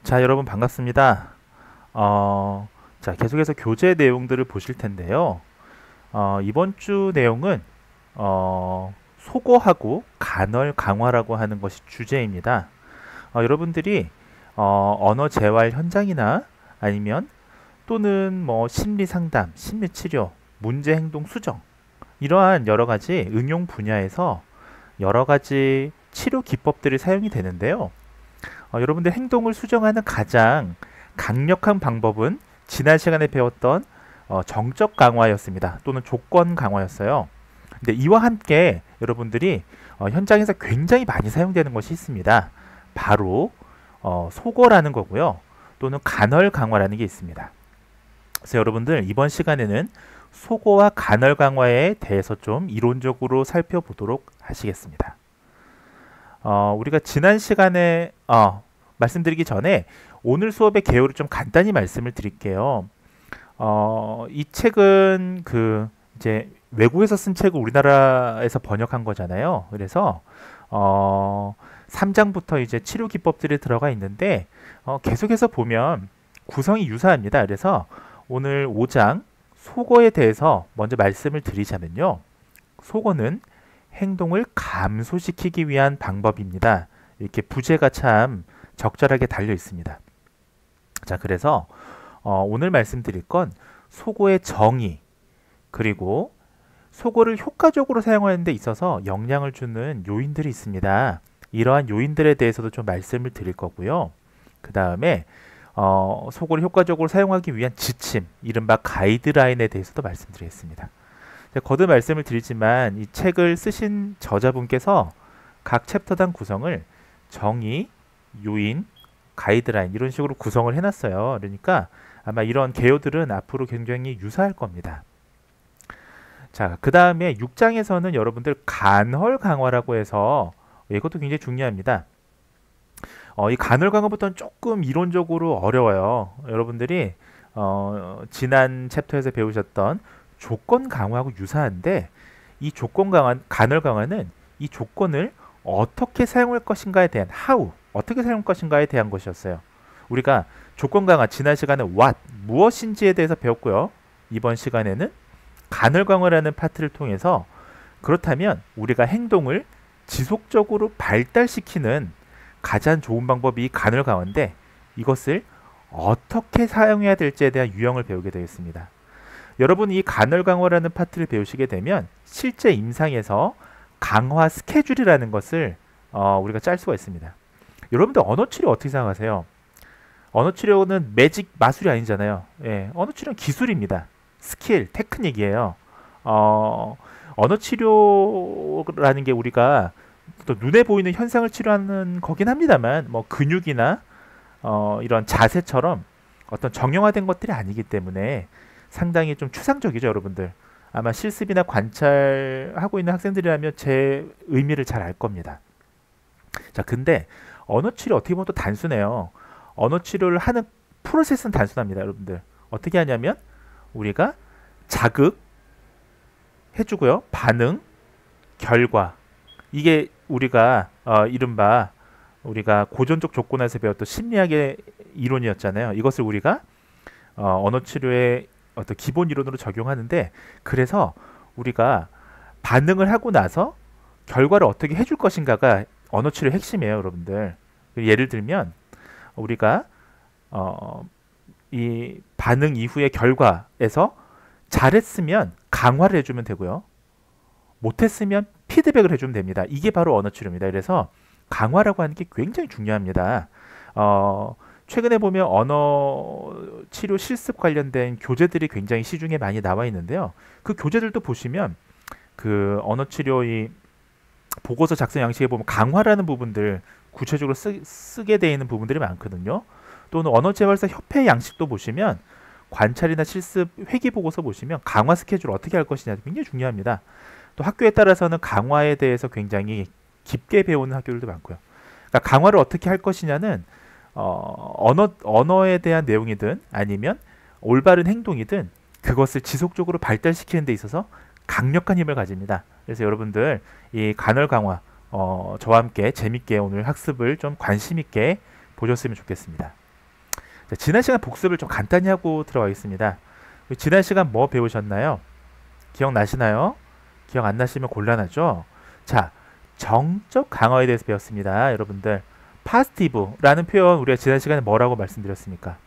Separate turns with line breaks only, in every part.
자, 여러분 반갑습니다. 자, 계속해서 교재 내용들을 보실 텐데요. 이번 주 내용은 소거하고 간헐 강화라고 하는 것이 주제입니다. 여러분들이 언어 재활 현장이나 아니면 또는 뭐 심리 상담, 심리 치료, 문제 행동 수정 이러한 여러 가지 응용 분야에서 여러 가지 치료 기법들이 사용이 되는데요. 여러분들 행동을 수정하는 가장 강력한 방법은 지난 시간에 배웠던 정적 강화였습니다. 또는 조건 강화였어요. 근데 이와 함께 여러분들이 현장에서 굉장히 많이 사용되는 것이 있습니다. 바로 소거라는 거고요. 또는 간헐 강화라는 게 있습니다. 그래서 여러분들 이번 시간에는 소거와 간헐 강화에 대해서 좀 이론적으로 살펴보도록 하시겠습니다. 우리가 지난 시간에 말씀드리기 전에 오늘 수업의 개요를 좀 간단히 말씀을 드릴게요. 이 책은 이제 외국에서 쓴 책을 우리나라에서 번역한 거잖아요. 그래서 3장부터 이제 치료 기법들이 들어가 있는데 계속해서 보면 구성이 유사합니다. 그래서 오늘 5장 소거에 대해서 먼저 말씀을 드리자면요. 소거는 행동을 감소시키기 위한 방법입니다. 이렇게 부제가 참 적절하게 달려 있습니다. 자, 그래서 오늘 말씀드릴 건 소거의 정의, 그리고 소거를 효과적으로 사용하는 데 있어서 영향을 주는 요인들이 있습니다. 이러한 요인들에 대해서도 좀 말씀을 드릴 거고요. 그 다음에 소거를 효과적으로 사용하기 위한 지침, 이른바 가이드라인에 대해서도 말씀드리겠습니다. 거듭 말씀을 드리지만 이 책을 쓰신 저자분께서 각 챕터당 구성을 정의, 요인, 가이드라인 이런 식으로 구성을 해놨어요. 그러니까 아마 이런 개요들은 앞으로 굉장히 유사할 겁니다. 자, 그 다음에 6장에서는 여러분들 간헐 강화라고 해서 이것도 굉장히 중요합니다. 이 간헐 강화부터는 조금 이론적으로 어려워요. 여러분들이 지난 챕터에서 배우셨던 조건 강화하고 유사한데 이 조건 강화, 간헐 강화는 이 조건을 어떻게 사용할 것인가에 대한 how, 어떻게 사용할 것인가에 대한 것이었어요. 우리가 조건 강화 지난 시간에 what, 무엇인지에 대해서 배웠고요. 이번 시간에는 간헐 강화라는 파트를 통해서 그렇다면 우리가 행동을 지속적으로 발달시키는 가장 좋은 방법이 간헐 강화인데 이것을 어떻게 사용해야 될지에 대한 유형을 배우게 되겠습니다. 여러분이 이 간헐 강화라는 파트를 배우시게 되면 실제 임상에서 강화 스케줄이라는 것을 우리가 짤 수가 있습니다. 여러분들 언어 치료 어떻게 생각하세요? 언어 치료는 매직 마술이 아니잖아요. 예, 언어 치료는 기술입니다. 스킬, 테크닉이에요. 언어 치료라는 게 우리가 또 눈에 보이는 현상을 치료하는 거긴 합니다만 뭐 근육이나 이런 자세처럼 어떤 정형화된 것들이 아니기 때문에 상당히 좀 추상적이죠, 여러분들. 아마 실습이나 관찰하고 있는 학생들이라면 제 의미를 잘 알 겁니다. 자, 근데 언어 치료 어떻게 보면 또 단순해요. 언어 치료를 하는 프로세스는 단순합니다, 여러분들. 어떻게 하냐면 우리가 자극 해주고요, 반응, 결과. 이게 우리가 이른바 우리가 고전적 조건에서 배웠던 심리학의 이론이었잖아요. 이것을 우리가 언어 치료의 어떤 기본 이론으로 적용하는데 그래서 우리가 반응을 하고 나서 결과를 어떻게 해줄 것인가가 언어 치료의 핵심이에요, 여러분들. 예를 들면 우리가 이 반응 이후의 결과에서 잘했으면 강화를 해주면 되고요. 못했으면 피드백을 해주면 됩니다. 이게 바로 언어 치료입니다. 그래서 강화라고 하는 게 굉장히 중요합니다. 최근에 보면 언어 치료 실습 관련된 교재들이 굉장히 시중에 많이 나와 있는데요. 그 교재들도 보시면 그 언어 치료의 보고서 작성 양식에 보면 강화라는 부분들 구체적으로 쓰게 되어 있는 부분들이 많거든요. 또는 언어재활사 협회 양식도 보시면 관찰이나 실습 회기 보고서 보시면 강화 스케줄 어떻게 할 것이냐 굉장히 중요합니다. 또 학교에 따라서는 강화에 대해서 굉장히 깊게 배우는 학교들도 많고요. 그러니까 강화를 어떻게 할 것이냐는 언어에 대한 내용이든 아니면 올바른 행동이든 그것을 지속적으로 발달시키는 데 있어서 강력한 힘을 가집니다. 그래서 여러분들 이 간헐 강화 저와 함께 재밌게 오늘 학습을 좀 관심 있게 보셨으면 좋겠습니다. 자, 지난 시간 복습을 좀 간단히 하고 들어가겠습니다. 지난 시간 뭐 배우셨나요? 기억나시나요? 기억 안 나시면 곤란하죠? 자, 정적 강화에 대해서 배웠습니다. 여러분들, 파스티브라는 표현 우리가 지난 시간에 뭐라고 말씀드렸습니까?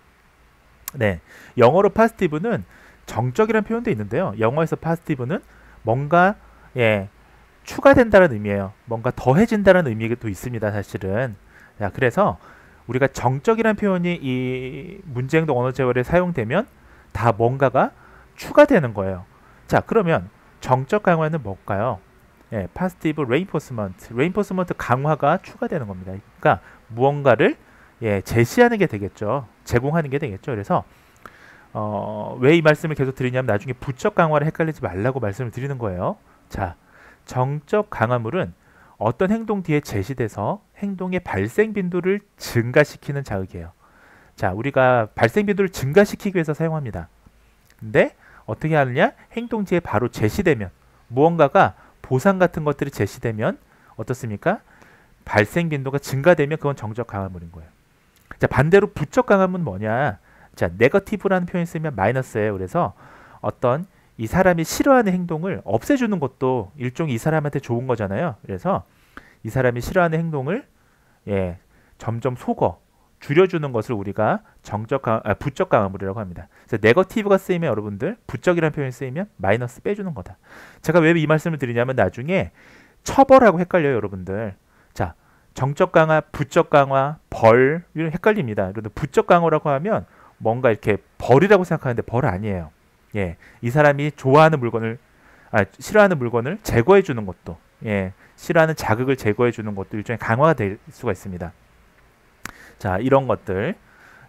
네, 영어로 파스티브는 정적이라는 표현도 있는데요. 영어에서 파스티브는 뭔가 추가된다는 의미예요. 뭔가 더해진다는 의미도 있습니다. 사실은. 자, 그래서 우리가 정적이라는 표현이 이 문제행동 언어 재활에 사용되면 다 뭔가가 추가되는 거예요. 자, 그러면 정적 강화는 뭘까요? 파스티브 레인포스먼트. 레인포스먼트 강화가 추가되는 겁니다. 그러니까 무언가를 제시하는 게 되겠죠. 제공하는 게 되겠죠. 그래서 왜 이 말씀을 계속 드리냐면 나중에 부적 강화를 헷갈리지 말라고 말씀을 드리는 거예요. 자, 정적 강화물은 어떤 행동 뒤에 제시돼서 행동의 발생 빈도를 증가시키는 자극이에요. 자, 우리가 발생 빈도를 증가시키기 위해서 사용합니다. 근데 어떻게 하느냐? 행동 뒤에 바로 제시되면 무언가가 보상 같은 것들이 제시되면 어떻습니까? 발생 빈도가 증가되면 그건 정적 강화물인 거예요. 자, 반대로 부적 강화물은 뭐냐? 자, 네거티브라는 표현을 쓰면 마이너스예요. 그래서 어떤 이 사람이 싫어하는 행동을 없애주는 것도 일종의 이 사람한테 좋은 거잖아요. 그래서 이 사람이 싫어하는 행동을 점점 줄여주는 것을 우리가 부적 강화물이라고 합니다. 그래서 네거티브가 쓰이면 여러분들 부적이라는 표현이 쓰이면 마이너스 빼주는 거다. 제가 왜 이 말씀을 드리냐면 나중에 처벌하고 헷갈려요, 여러분들. 자, 정적 강화, 부적 강화, 벌 이런 헷갈립니다. 여러분들 부적 강화라고 하면 뭔가 이렇게 벌이라고 생각하는데 벌 아니에요. 이 사람이 싫어하는 물건을 제거해 주는 것도, 싫어하는 자극을 제거해 주는 것도 일종의 강화가 될 수가 있습니다. 자, 이런 것들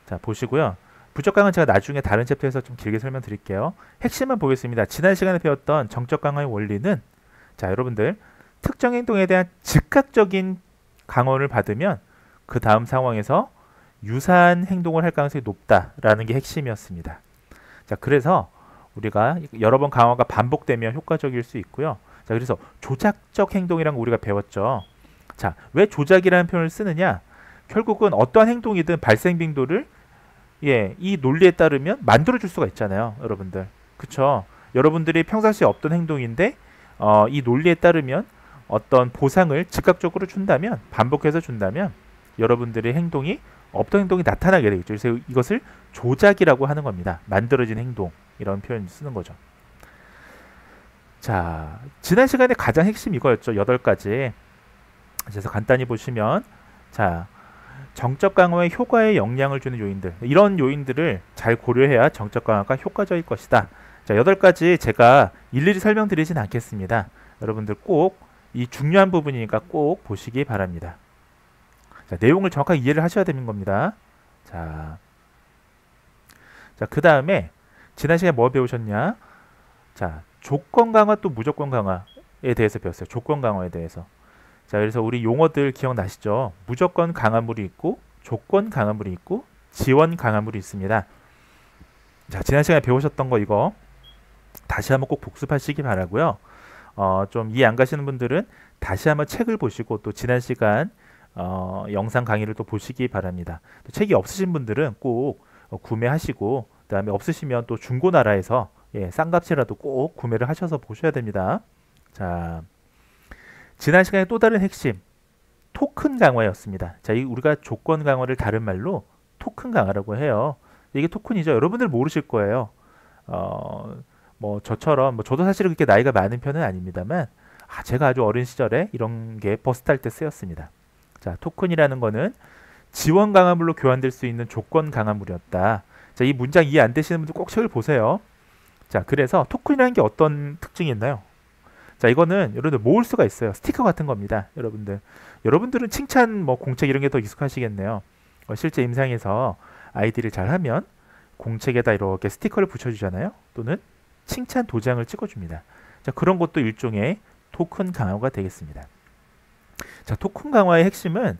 자 보시고요. 부적 강화는 제가 나중에 다른 챕터에서 좀 길게 설명드릴게요. 핵심만 보겠습니다. 지난 시간에 배웠던 정적 강화의 원리는 자, 여러분들 특정 행동에 대한 즉각적인 강원을 받으면 그 다음 상황에서 유사한 행동을 할 가능성이 높다라는 게 핵심이었습니다. 자, 그래서 우리가 여러 번 강화가 반복되면 효과적일 수 있고요. 자, 그래서 조작적 행동이라는 거 우리가 배웠죠. 자, 왜 조작이라는 표현을 쓰느냐? 결국은 어떠한 행동이든 발생 빈도를 이 논리에 따르면 만들어줄 수가 있잖아요, 여러분들. 그쵸? 여러분들이 평상시에 없던 행동인데 이 논리에 따르면 어떤 보상을 즉각적으로 준다면, 반복해서 준다면 여러분들의 행동이 없던 행동이 나타나게 되겠죠. 그래서 이것을 조작이라고 하는 겁니다. 만들어진 행동, 이런 표현을 쓰는 거죠. 자, 지난 시간에 가장 핵심 이거였죠. 8가지. 그래서 간단히 보시면 자, 정적 강화의 효과에 영향을 주는 요인들, 이런 요인들을 잘 고려해야 정적 강화가 효과적일 것이다. 자, 8가지 제가 일일이 설명드리진 않겠습니다. 여러분들 꼭 이 중요한 부분이니까 꼭 보시기 바랍니다. 자, 내용을 정확하게 이해를 하셔야 되는 겁니다. 자, 그 다음에 지난 시간에 뭐 배우셨냐? 자, 조건 강화 또 무조건 강화에 대해서 배웠어요. 조건 강화에 대해서. 자, 그래서 우리 용어들 기억나시죠? 무조건 강화물이 있고 조건 강화물이 있고 지원 강화물이 있습니다. 자, 지난 시간에 배우셨던 거 이거 다시 한번 꼭 복습하시기 바라고요. 좀 이해 안 가시는 분들은 다시 한번 책을 보시고 또 지난 시간 영상 강의를 또 보시기 바랍니다. 또 책이 없으신 분들은 꼭 구매하시고 그다음에 없으시면 또 중고나라에서 싼 값이라도 꼭 구매를 하셔서 보셔야 됩니다. 자, 지난 시간에 또 다른 핵심 토큰 강화였습니다. 자, 우리가 조건 강화를 다른 말로 토큰 강화라고 해요. 이게 토큰이죠. 여러분들 모르실 거예요. 뭐 저처럼 저도 사실은 그렇게 나이가 많은 편은 아닙니다만 제가 아주 어린 시절에 이런 게 버스 탈 때 쓰였습니다. 자, 토큰이라는 거는 지원 강화물로 교환될 수 있는 조건 강화물이었다. 자, 이 문장 이해 안 되시는 분들 꼭 책을 보세요. 자, 그래서 토큰이라는 게 어떤 특징이 있나요? 자, 이거는 여러분들 모을 수가 있어요. 스티커 같은 겁니다. 여러분들은 칭찬 공책 이런 게 더 익숙하시겠네요. 실제 임상에서 아이들이 잘하면 공책에다 이렇게 스티커를 붙여주잖아요. 또는 칭찬 도장을 찍어줍니다. 자, 그런 것도 일종의 토큰 강화가 되겠습니다. 자, 토큰 강화의 핵심은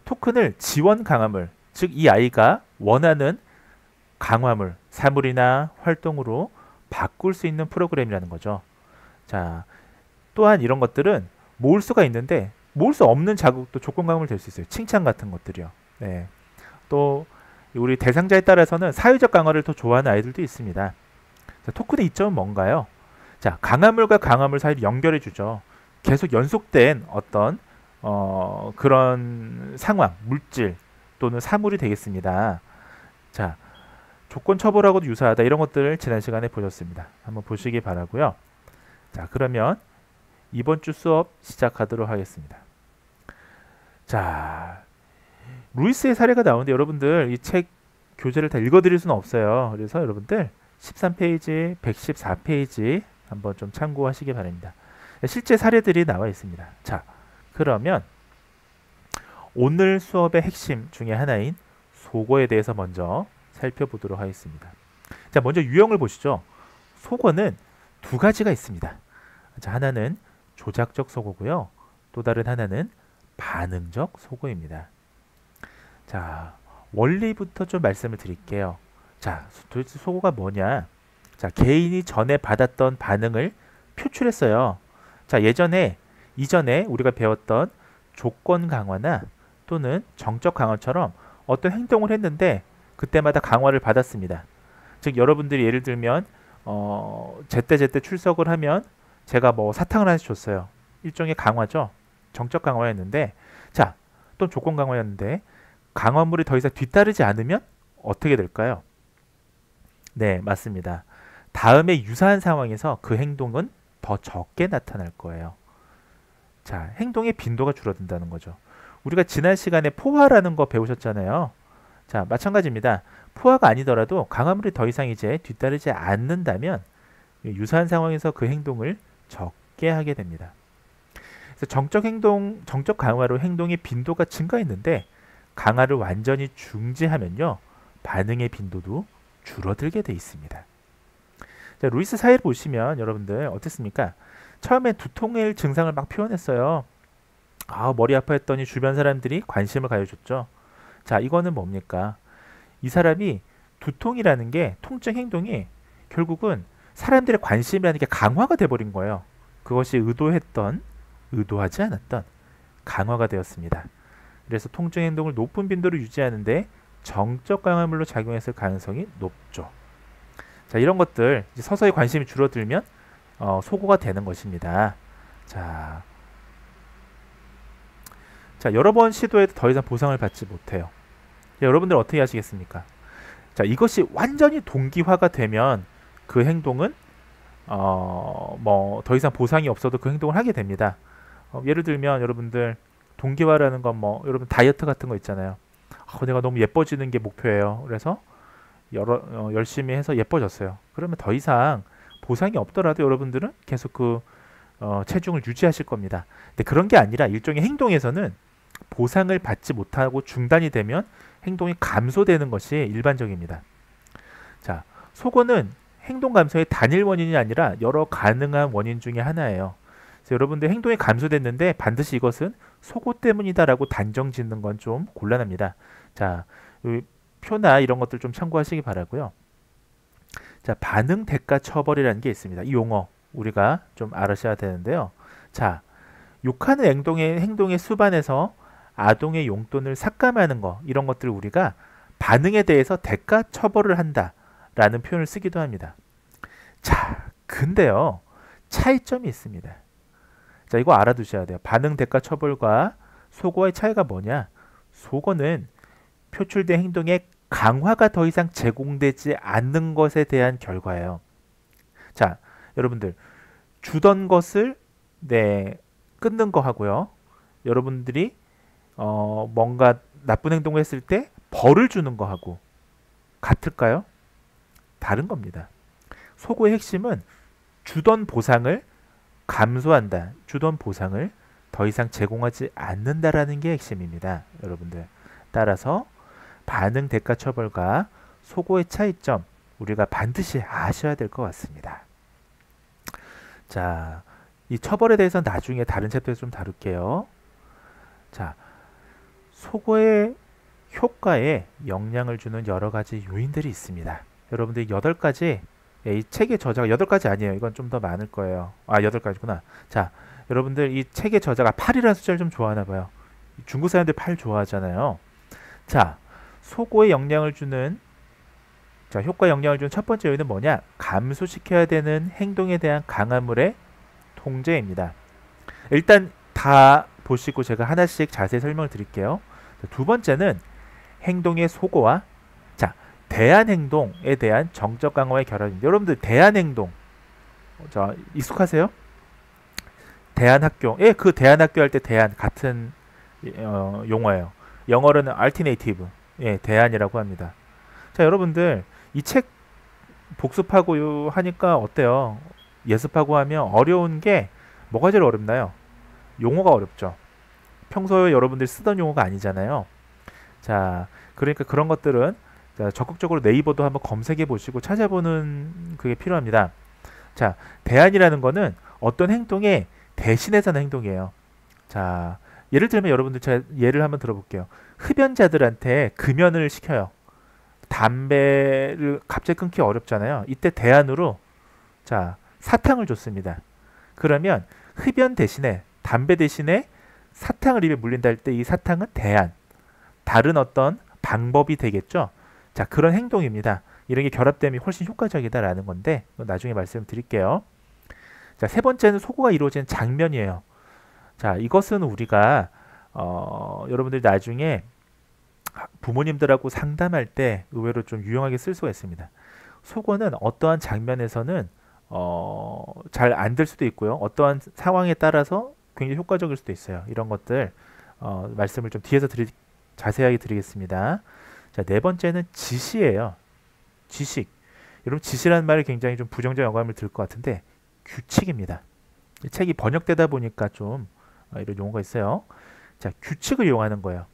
토큰을 지원 강화물, 즉 이 아이가 원하는 강화물, 사물이나 활동으로 바꿀 수 있는 프로그램이라는 거죠. 자, 또한 이런 것들은 모을 수가 있는데 모을 수 없는 자극도 조건 강화물 될 수 있어요. 칭찬 같은 것들이요. 네. 또 우리 대상자에 따라서는 사회적 강화를 더 좋아하는 아이들도 있습니다. 자, 토큰의 이점은 뭔가요? 자, 강화물과 강화물 사이를 연결해 주죠. 계속 연속된 어떤 그런 상황, 물질 또는 사물이 되겠습니다. 자, 조건 처벌하고도 유사하다. 이런 것들을 지난 시간에 보셨습니다. 한번 보시기 바라고요. 자, 그러면 이번 주 수업 시작하도록 하겠습니다. 자, 루이스의 사례가 나오는데 여러분들 이 책 교재를 다 읽어드릴 수는 없어요. 그래서 여러분들 13페이지, 114페이지 한번 좀 참고하시기 바랍니다. 실제 사례들이 나와 있습니다. 자, 그러면 오늘 수업의 핵심 중에 하나인 속어에 대해서 먼저 살펴보도록 하겠습니다. 자, 먼저 유형을 보시죠. 속어는 두 가지가 있습니다. 자, 하나는 조작적 속어고요. 또 다른 하나는 반응적 속어입니다. 자, 원리부터 좀 말씀을 드릴게요. 자, 도대체 속어가 뭐냐? 자, 개인이 전에 받았던 반응을 표출했어요. 자, 이전에 우리가 배웠던 조건 강화나 또는 정적 강화처럼 어떤 행동을 했는데 그때마다 강화를 받았습니다. 즉, 여러분들이 예를 들면 제때 출석을 하면 제가 뭐 사탕을 하나씩 줬어요. 일종의 강화죠. 정적 강화였는데, 자, 또 조건 강화였는데 강화물이 더 이상 뒤따르지 않으면 어떻게 될까요? 네, 맞습니다. 다음에 유사한 상황에서 그 행동은 더 적게 나타날 거예요. 자, 행동의 빈도가 줄어든다는 거죠. 우리가 지난 시간에 포화라는 거 배우셨잖아요. 자, 마찬가지입니다. 포화가 아니더라도 강화물이 더 이상 이제 뒤따르지 않는다면 유사한 상황에서 그 행동을 적게 하게 됩니다. 그래서 정적 강화로 행동의 빈도가 증가했는데 강화를 완전히 중지하면요, 반응의 빈도도 줄어들게 돼 있습니다. 자, 루이스 사례를 보시면 여러분들 어땠습니까? 처음에 두통의 증상을 막 표현했어요. 아, 머리 아파했더니 주변 사람들이 관심을 가져줬죠. 자, 이거는 뭡니까? 이 사람이 두통이라는 게, 통증 행동이 결국은 사람들의 관심이라는 게 강화가 돼버린 거예요. 그것이 의도하지 않았던 강화가 되었습니다. 그래서 통증 행동을 높은 빈도로 유지하는데 정적 강화물로 작용했을 가능성이 높죠. 자, 이런 것들 이제 서서히 관심이 줄어들면 소고가 되는 것입니다. 자, 여러 번 시도해도 더 이상 보상을 받지 못해요. 자, 여러분들 어떻게 하시겠습니까? 자, 이것이 완전히 동기화가 되면 그 행동은 뭐 더 이상 보상이 없어도 그 행동을 하게 됩니다. 예를 들면 여러분들 동기화라는 건 뭐 여러분 다이어트 같은 거 있잖아요. 내가 너무 예뻐지는 게 목표예요. 그래서 열심히 해서 예뻐졌어요. 그러면 더 이상 보상이 없더라도 여러분들은 계속 그 체중을 유지하실 겁니다. 근데 그런 게 아니라 일종의 행동에서는 보상을 받지 못하고 중단이 되면 행동이 감소되는 것이 일반적입니다. 자, 속어는 행동 감소의 단일 원인이 아니라 여러 가능한 원인 중에 하나예요. 그래서 여러분들 행동이 감소됐는데 반드시 이것은 속어 때문이다라고 단정 짓는 건 좀 곤란합니다. 자, 표나 이런 것들 좀 참고하시기 바라고요. 자, 반응 대가 처벌이라는 게 있습니다. 이 용어 우리가 좀 알아셔야 되는데요. 자, 욕하는 행동의 수반에서 아동의 용돈을 삭감하는 거, 이런 것들을 우리가 반응에 대해서 대가 처벌을 한다라는 표현을 쓰기도 합니다. 자, 근데요, 차이점이 있습니다. 자, 이거 알아두셔야 돼요. 반응 대가 처벌과 속어의 차이가 뭐냐? 속어는 표출된 행동의 강화가 더 이상 제공되지 않는 것에 대한 결과예요. 자, 여러분들 주던 것을 끊는 거 하고요. 여러분들이 뭔가 나쁜 행동을 했을 때 벌을 주는 거 하고 같을까요? 다른 겁니다. 속어의 핵심은 주던 보상을 감소한다. 주던 보상을 더 이상 제공하지 않는다라는 게 핵심입니다. 여러분들. 따라서 반응 대가 처벌과 속어의 차이점 우리가 반드시 아셔야 될 것 같습니다. 자, 이 처벌에 대해서 나중에 다른 챕터에서 좀 다룰게요. 자, 속어의 효과에 영향을 주는 여러 가지 요인들이 있습니다. 여러분들 8가지, 이 책의 저자가 8가지 아니에요. 이건 좀 더 많을 거예요. 8가지구나. 자, 여러분들 이 책의 저자가 8이라는 숫자를 좀 좋아하나 봐요. 중국 사람들 8 좋아하잖아요. 자, 속어에 영향을 주는 자, 효과에 영향을 주는 첫 번째 요인은 뭐냐? 감소시켜야 되는 행동에 대한 강화물의 통제입니다. 일단 다 보시고 제가 하나씩 자세히 설명을 드릴게요. 자, 두 번째는 행동의 속어와 자, 대안 행동에 대한 정적 강화의 결합입니다. 여러분들 대안 행동 자, 익숙하세요? 대안 학교. 예, 그 대안 학교 할 때 대안 같은 용어예요. 영어로는 alternative. 예, 대안이라고 합니다. 자, 여러분들 이 책 복습하고 하니까 어때요? 예습하고 하면 어려운 게 뭐가 제일 어렵나요? 용어가 어렵죠. 평소에 여러분들이 쓰던 용어가 아니잖아요. 자, 그러니까 그런 것들은 자, 적극적으로 네이버도 한번 검색해 보시고 찾아보는 그게 필요합니다. 자, 대안이라는 거는 어떤 행동에 대신해서 하는 행동이에요. 자, 예를 들면 여러분들 제가 예를 한번 들어볼게요. 흡연자들한테 금연을 시켜요. 담배를 갑자기 끊기 어렵잖아요. 이때 대안으로 자, 사탕을 줬습니다. 그러면 흡연 대신에 담배 대신에 사탕을 입에 물린다 할 때 이 사탕은 대안, 다른 어떤 방법이 되겠죠. 자, 그런 행동입니다. 이런 게 결합되면 훨씬 효과적이다라는 건데 나중에 말씀드릴게요. 자, 세 번째는 속어가 이루어지는 장면이에요. 자, 이것은 우리가 여러분들이 나중에 부모님들하고 상담할 때 의외로 좀 유용하게 쓸 수가 있습니다. 속어는 어떠한 장면에서는 잘 안 될 수도 있고요. 어떠한 상황에 따라서 굉장히 효과적일 수도 있어요. 이런 것들 말씀을 좀 뒤에서 자세하게 드리겠습니다. 자, 네 번째는 지시예요. 지식. 여러분 지시라는 말이 굉장히 좀 부정적 영감을 들 것 같은데 규칙입니다. 이 책이 번역되다 보니까 좀 이런 용어가 있어요. 자, 규칙을 이용하는 거예요.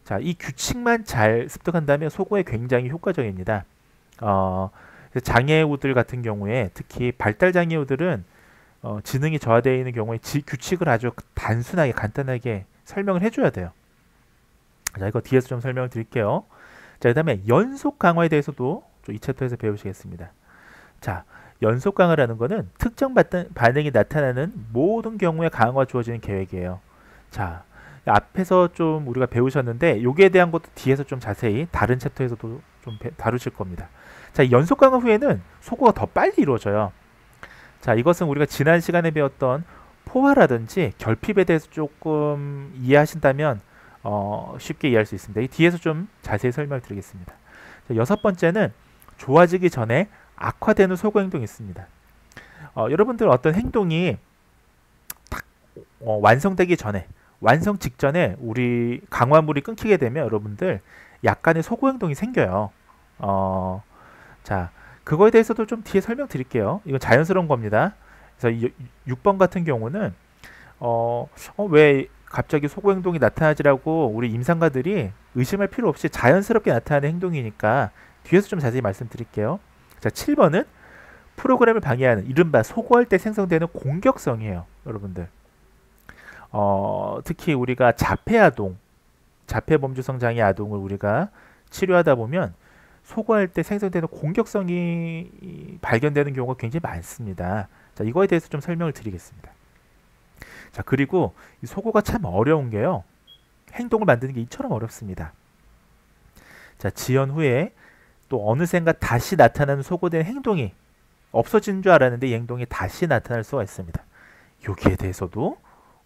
자, 이 규칙만 잘 습득한다면 속어에 굉장히 효과적입니다. 장애우들 같은 경우에 특히 발달 장애우들은 지능이 저하되어 있는 경우에 규칙을 아주 단순하게 간단하게 설명을 해줘야 돼요. 자, 이거 뒤에서 좀 설명을 드릴게요. 자, 그 다음에 연속 강화에 대해서도 이 챕터에서 배우시겠습니다. 자, 연속 강화라는 거는 특정 반응이 나타나는 모든 경우에 강화가 주어지는 계획이에요. 자, 앞에서 좀 우리가 배우셨는데 여기에 대한 것도 뒤에서 좀 자세히 다른 챕터에서도 좀 다루실 겁니다. 자, 연속 강화 후에는 속어가 더 빨리 이루어져요. 자, 이것은 우리가 지난 시간에 배웠던 포화라든지 결핍에 대해서 조금 이해하신다면 쉽게 이해할 수 있습니다. 이 뒤에서 좀 자세히 설명을 드리겠습니다. 자, 여섯 번째는 좋아지기 전에 악화되는 속어 행동이 있습니다. 여러분들 어떤 행동이 딱 완성되기 전에 완성 직전에 우리 강화물이 끊기게 되면 여러분들 약간의 속어 행동이 생겨요. 자, 그거에 대해서도 좀 뒤에 설명드릴게요. 이건 자연스러운 겁니다. 그래서 6번 같은 경우는 왜 갑자기 속어 행동이 나타나지라고 우리 임상가들이 의심할 필요 없이 자연스럽게 나타나는 행동이니까 뒤에서 좀 자세히 말씀드릴게요. 자, 7번은 프로그램을 방해하는 이른바 속어할 때 생성되는 공격성이에요. 여러분들 특히 우리가 자폐아동, 자폐범주성 장애 아동을 우리가 치료하다 보면 속어할 때 생성되는 공격성이 발견되는 경우가 굉장히 많습니다. 자, 이거에 대해서 좀 설명을 드리겠습니다. 자, 그리고 이 속어가 참 어려운 게요. 행동을 만드는 게 이처럼 어렵습니다. 자, 지연 후에 또 어느샌가 다시 나타나는 속어된 행동이 없어진 줄 알았는데 이 행동이 다시 나타날 수가 있습니다. 여기에 대해서도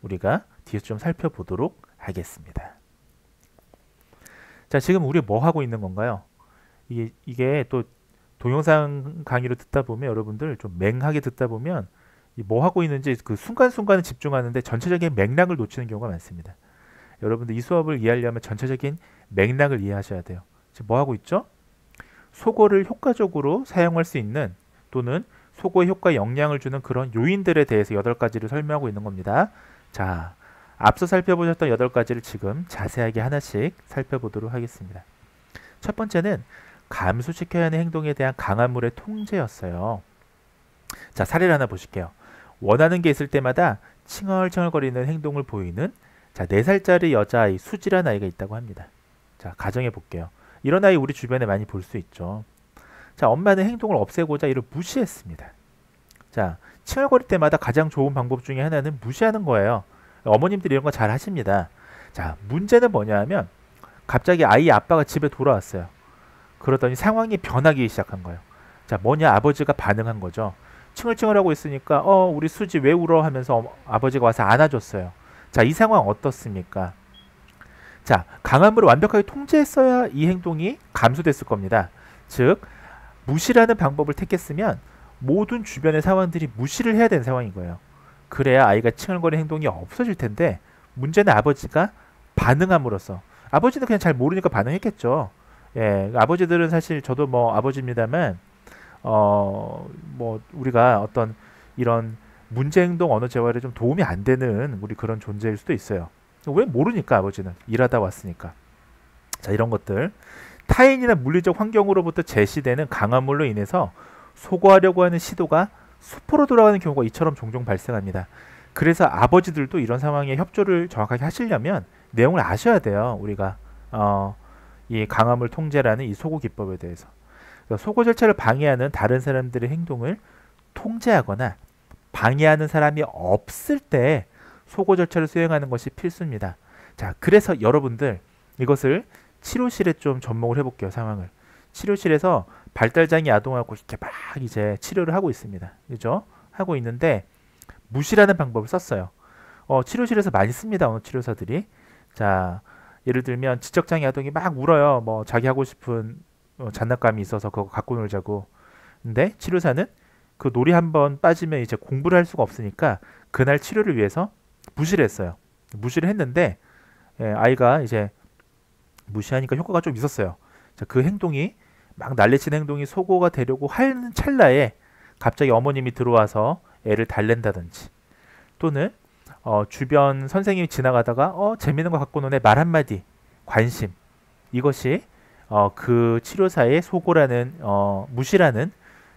우리가 뒤에서 좀 살펴보도록 하겠습니다. 자, 지금 우리 뭐 하고 있는 건가요? 이게 또 동영상 강의로 듣다 보면 여러분들 좀 맹하게 듣다 보면 뭐 하고 있는지 그 순간순간에 집중하는데 전체적인 맥락을 놓치는 경우가 많습니다. 여러분들 이 수업을 이해하려면 전체적인 맥락을 이해하셔야 돼요. 지금 뭐 하고 있죠? 속어를 효과적으로 사용할 수 있는 또는 속어의 효과에 영향을 주는 그런 요인들에 대해서 8가지를 설명하고 있는 겁니다. 자, 앞서 살펴보셨던 8가지를 지금 자세하게 하나씩 살펴보도록 하겠습니다. 첫 번째는 감소시켜야 하는 행동에 대한 강화물의 통제였어요. 자, 사례를 하나 보실게요. 원하는 게 있을 때마다 칭얼칭얼거리는 행동을 보이는 자, 4살짜리 여자아이, 수지란 아이가 있다고 합니다. 자, 가정해 볼게요. 이런 아이 우리 주변에 많이 볼 수 있죠. 자, 엄마는 행동을 없애고자 이를 무시했습니다. 자, 칭얼거릴 때마다 가장 좋은 방법 중에 하나는 무시하는 거예요. 어머님들이 이런 거 잘 하십니다. 자, 문제는 뭐냐 하면 갑자기 아이의 아빠가 집에 돌아왔어요. 그러더니 상황이 변하기 시작한 거예요. 자, 뭐냐? 아버지가 반응한 거죠. 칭얼칭얼하고 있으니까 우리 수지 왜 울어? 하면서 아버지가 와서 안아줬어요. 자, 이 상황 어떻습니까? 자, 강함을 완벽하게 통제했어야 이 행동이 감소됐을 겁니다. 즉, 무시라는 방법을 택했으면 모든 주변의 상황들이 무시를 해야 되는 상황인 거예요. 그래야 아이가 칭얼거리는 행동이 없어질 텐데, 문제는 아버지가 반응함으로써, 아버지는 그냥 잘 모르니까 반응했겠죠. 예, 아버지들은 사실 저도 뭐 아버지입니다만 뭐 우리가 어떤 이런 문제 행동 언어 재활에 좀 도움이 안 되는 우리 그런 존재일 수도 있어요. 왜 모르니까 아버지는 일하다 왔으니까. 자, 이런 것들 타인이나 물리적 환경으로부터 제시되는 강화물로 인해서 소거하려고 하는 시도가 수포로 돌아가는 경우가 이처럼 종종 발생합니다. 그래서 아버지들도 이런 상황에 협조를 정확하게 하시려면 내용을 아셔야 돼요. 우리가 이 강화물 통제라는 이 소고 기법에 대해서. 소고 절차를 방해하는 다른 사람들의 행동을 통제하거나 방해하는 사람이 없을 때 소고 절차를 수행하는 것이 필수입니다. 자, 그래서 여러분들 이것을 치료실에 좀 접목을 해볼게요. 상황을. 치료실에서 발달장애 아동하고 이렇게 막 이제 치료를 하고 있습니다. 그죠? 하고 있는데 무시라는 방법을 썼어요. 치료실에서 많이 씁니다. 어느 치료사들이. 자, 예를 들면 지적장애 아동이 막 울어요. 뭐 자기 하고 싶은 장난감이 있어서 그거 갖고 놀자고. 근데 치료사는 그 놀이 한번 빠지면 이제 공부를 할 수가 없으니까 그날 치료를 위해서 무시를 했어요. 무시를 했는데 아이가 이제 무시하니까 효과가 좀 있었어요. 자, 그 행동이 막 난리치는 행동이 소고가 되려고 하는 찰나에 갑자기 어머님이 들어와서 애를 달랜다든지 또는 주변 선생님이 지나가다가 재밌는 거 갖고 노네 말 한마디 관심 이것이 그 치료사의 소고라는 무시라는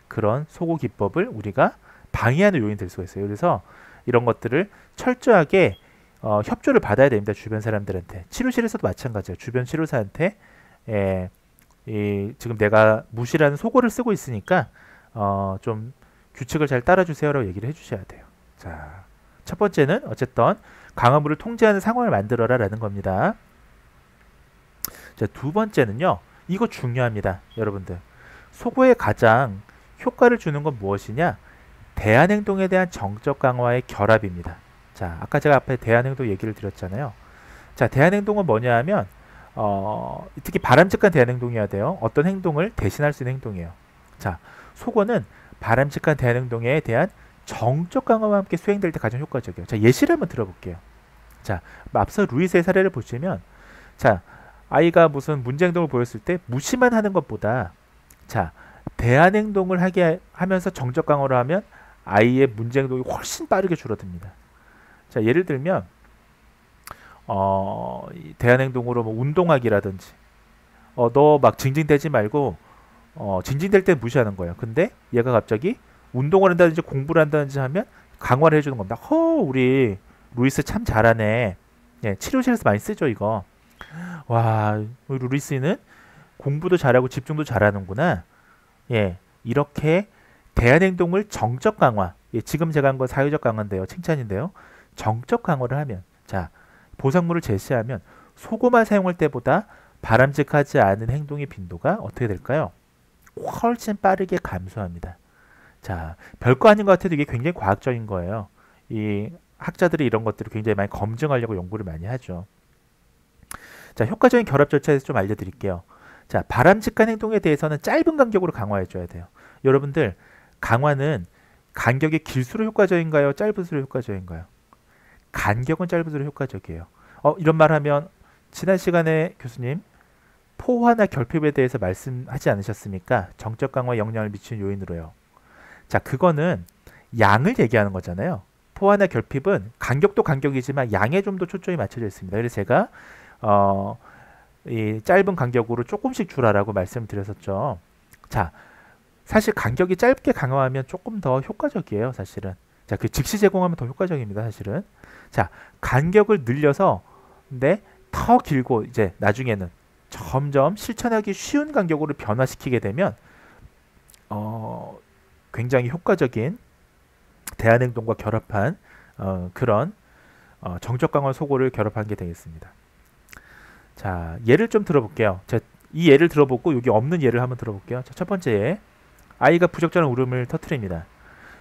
그런 소고 기법을 우리가 방해하는 요인이 될 수가 있어요. 그래서 이런 것들을 철저하게 협조를 받아야 됩니다. 주변 사람들한테. 치료실에서도 마찬가지예요. 주변 치료사한테 지금 내가 무시라는 소고를 쓰고 있으니까 좀 규칙을 잘 따라주세요라고 얘기를 해주셔야 돼요. 자, 첫 번째는 어쨌든 강화물을 통제하는 상황을 만들어라라는 겁니다. 자, 두 번째는요. 이거 중요합니다. 여러분들. 소고에 가장 효과를 주는 건 무엇이냐? 대안행동에 대한 정적 강화의 결합입니다. 자, 아까 제가 앞에 대안행동 얘기를 드렸잖아요. 자, 대안행동은 뭐냐 하면 특히 바람직한 대안행동이어야 돼요. 어떤 행동을 대신할 수 있는 행동이에요. 자, 소고는 바람직한 대안행동에 대한 정적 강화와 함께 수행될 때 가장 효과적이에요. 자, 예시를 한번 들어볼게요. 자, 앞서 루이스의 사례를 보시면 자, 아이가 무슨 문제 행동을 보였을 때 무시만 하는 것보다 자, 대안 행동을 하게 하면서 정적 강화를 하면 아이의 문제 행동이 훨씬 빠르게 줄어듭니다. 자, 예를 들면 대안 행동으로 뭐 운동하기라든지 너 막 징징대지 말고 징징댈 때 무시하는 거예요. 근데 얘가 갑자기 운동을 한다든지 공부를 한다든지 하면 강화를 해주는 겁니다. 우리 루이스 참 잘하네. 예, 치료실에서 많이 쓰죠 이거. 와, 우리 루이스는 공부도 잘하고 집중도 잘하는구나. 예, 이렇게 대안행동을 정적 강화. 예, 지금 제가 한 건 사회적 강화인데요. 칭찬인데요. 정적 강화를 하면 자, 보상물을 제시하면 소고만 사용할 때보다 바람직하지 않은 행동의 빈도가 어떻게 될까요? 훨씬 빠르게 감소합니다. 자, 별거 아닌 것 같아도 이게 굉장히 과학적인 거예요. 이 학자들이 이런 것들을 굉장히 많이 검증하려고 연구를 많이 하죠. 자, 효과적인 결합 절차에 대해서 좀 알려드릴게요. 자, 바람직한 행동에 대해서는 짧은 간격으로 강화해줘야 돼요. 여러분들, 강화는 간격이 길수록 효과적인가요? 짧을수록 효과적인가요? 간격은 짧을수록 효과적이에요. 이런 말 하면 지난 시간에 교수님 포화나 결핍에 대해서 말씀하지 않으셨습니까? 정적 강화에 영향을 미치는 요인으로요. 자, 그거는 양을 얘기하는 거잖아요. 포화나 결핍은 간격도 간격이지만 양에 좀 더 초점이 맞춰져 있습니다. 그래서 제가 이 짧은 간격으로 조금씩 줄하라고 말씀드렸었죠. 자, 사실 간격이 짧게 강화하면 조금 더 효과적이에요. 사실은. 자, 그 즉시 제공하면 더 효과적입니다. 사실은. 자, 간격을 늘려서 근데 더 길고 이제 나중에는 점점 실천하기 쉬운 간격으로 변화시키게 되면 굉장히 효과적인 대안행동과 결합한 그런 정적 강화 소고를 결합한 게 되겠습니다. 자, 예를 좀 들어볼게요. 자, 이 예를 들어보고 여기 없는 예를 한번 들어볼게요. 자, 첫 번째 예. 아이가 부적절한 울음을 터뜨립니다.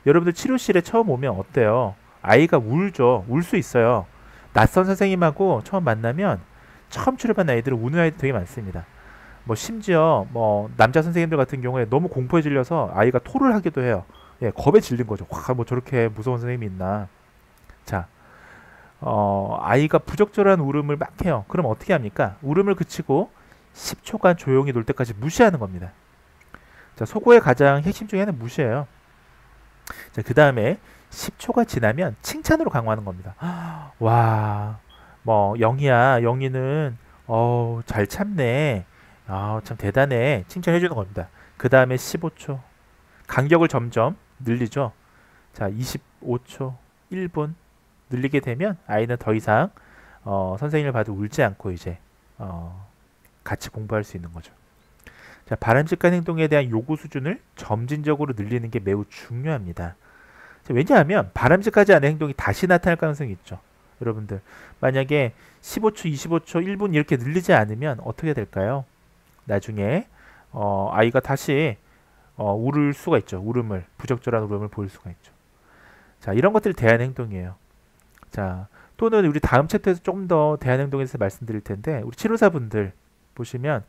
여러분들 치료실에 처음 오면 어때요? 아이가 울죠. 울 수 있어요. 낯선 선생님하고 처음 만나면 처음 치료받는 아이들은 우는 아이들 되게 많습니다. 뭐 심지어 뭐 남자 선생님들 같은 경우에 너무 공포에 질려서 아이가 토를 하기도 해요. 예, 겁에 질린 거죠. 와, 뭐 저렇게 무서운 선생님이 있나. 자, 아이가 부적절한 울음을 막 해요. 그럼 어떻게 합니까? 울음을 그치고 10초간 조용히 놀 때까지 무시하는 겁니다. 자, 소고의 가장 핵심 중에 하나는 무시해요. 자, 그 다음에 10초가 지나면 칭찬으로 강화하는 겁니다. 와, 뭐 영희야, 영희는 잘 참네. 참 대단해. 칭찬해 주는 겁니다. 그 다음에 15초. 간격을 점점 늘리죠. 자, 25초, 1분 늘리게 되면 아이는 더 이상 선생님을 봐도 울지 않고 이제 같이 공부할 수 있는 거죠. 자, 바람직한 행동에 대한 요구 수준을 점진적으로 늘리는 게 매우 중요합니다. 자, 왜냐하면 바람직하지 않은 행동이 다시 나타날 가능성이 있죠. 여러분들 만약에 15초, 25초, 1분 이렇게 늘리지 않으면 어떻게 될까요? 나중에 아이가 다시 울을 수가 있죠. 울음을, 부적절한 울음을 보일 수가 있죠. 자, 이런 것들이 대안 행동이에요. 자, 또는 우리 다음 챕터에서 좀 더 대안 행동에 대해서 말씀드릴 텐데, 우리 치료사분들 보시면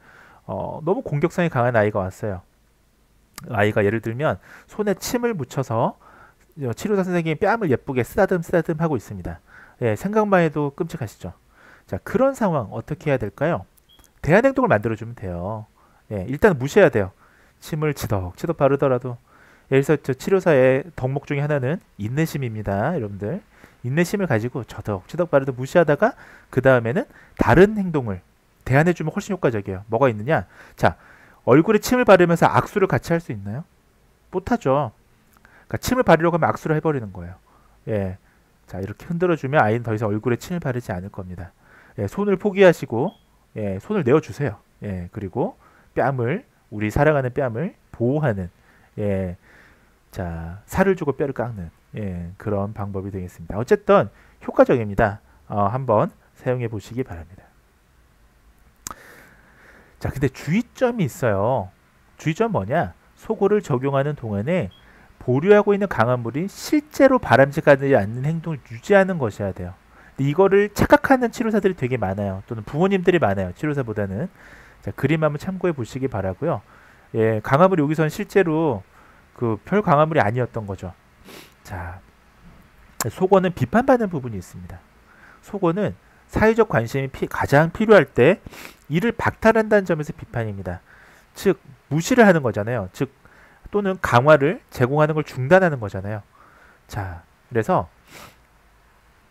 너무 공격성이 강한 아이가 왔어요. 아이가 예를 들면 손에 침을 묻혀서 치료사 선생님이 뺨을 예쁘게 쓰다듬 하고 있습니다. 예, 생각만 해도 끔찍하시죠. 자, 그런 상황 어떻게 해야 될까요? 대안 행동을 만들어주면 돼요. 예, 일단 무시해야 돼요. 침을 치덕치덕 바르더라도. 그래서 저 치료사의 덕목 중에 하나는 인내심입니다. 여러분들 인내심을 가지고 저덕치덕 바르도 무시하다가 그 다음에는 다른 행동을 대안해주면 훨씬 효과적이에요. 뭐가 있느냐? 자, 얼굴에 침을 바르면서 악수를 같이 할 수 있나요? 못하죠. 그러니까 침을 바르려고 하면 악수를 해버리는 거예요. 예, 자, 이렇게 흔들어주면 아이는 더 이상 얼굴에 침을 바르지 않을 겁니다. 예, 손을 포기하시고 예, 손을 내어주세요. 예, 그리고 뺨을, 우리 사랑하는 뺨을 보호하는, 예, 자, 살을 주고 뼈를 깎는, 예, 그런 방법이 되겠습니다. 어쨌든 효과적입니다. 한번 사용해 보시기 바랍니다. 자, 근데 주의점이 있어요. 주의점 뭐냐? 소고를 적용하는 동안에 보류하고 있는 강화물이 실제로 바람직하지 않는 행동을 유지하는 것이어야 돼요. 이거를 착각하는 치료사들이 되게 많아요. 또는 부모님들이 많아요. 치료사보다는. 자, 그림 한번 참고해 보시기 바라고요. 예, 강화물이 여기서는 실제로 그 별 강화물이 아니었던 거죠. 자, 속어는 비판받는 부분이 있습니다. 속어는 사회적 관심이 가장 필요할 때 이를 박탈한다는 점에서 비판입니다. 즉 무시를 하는 거잖아요. 즉 또는 강화를 제공하는 걸 중단하는 거잖아요. 자, 그래서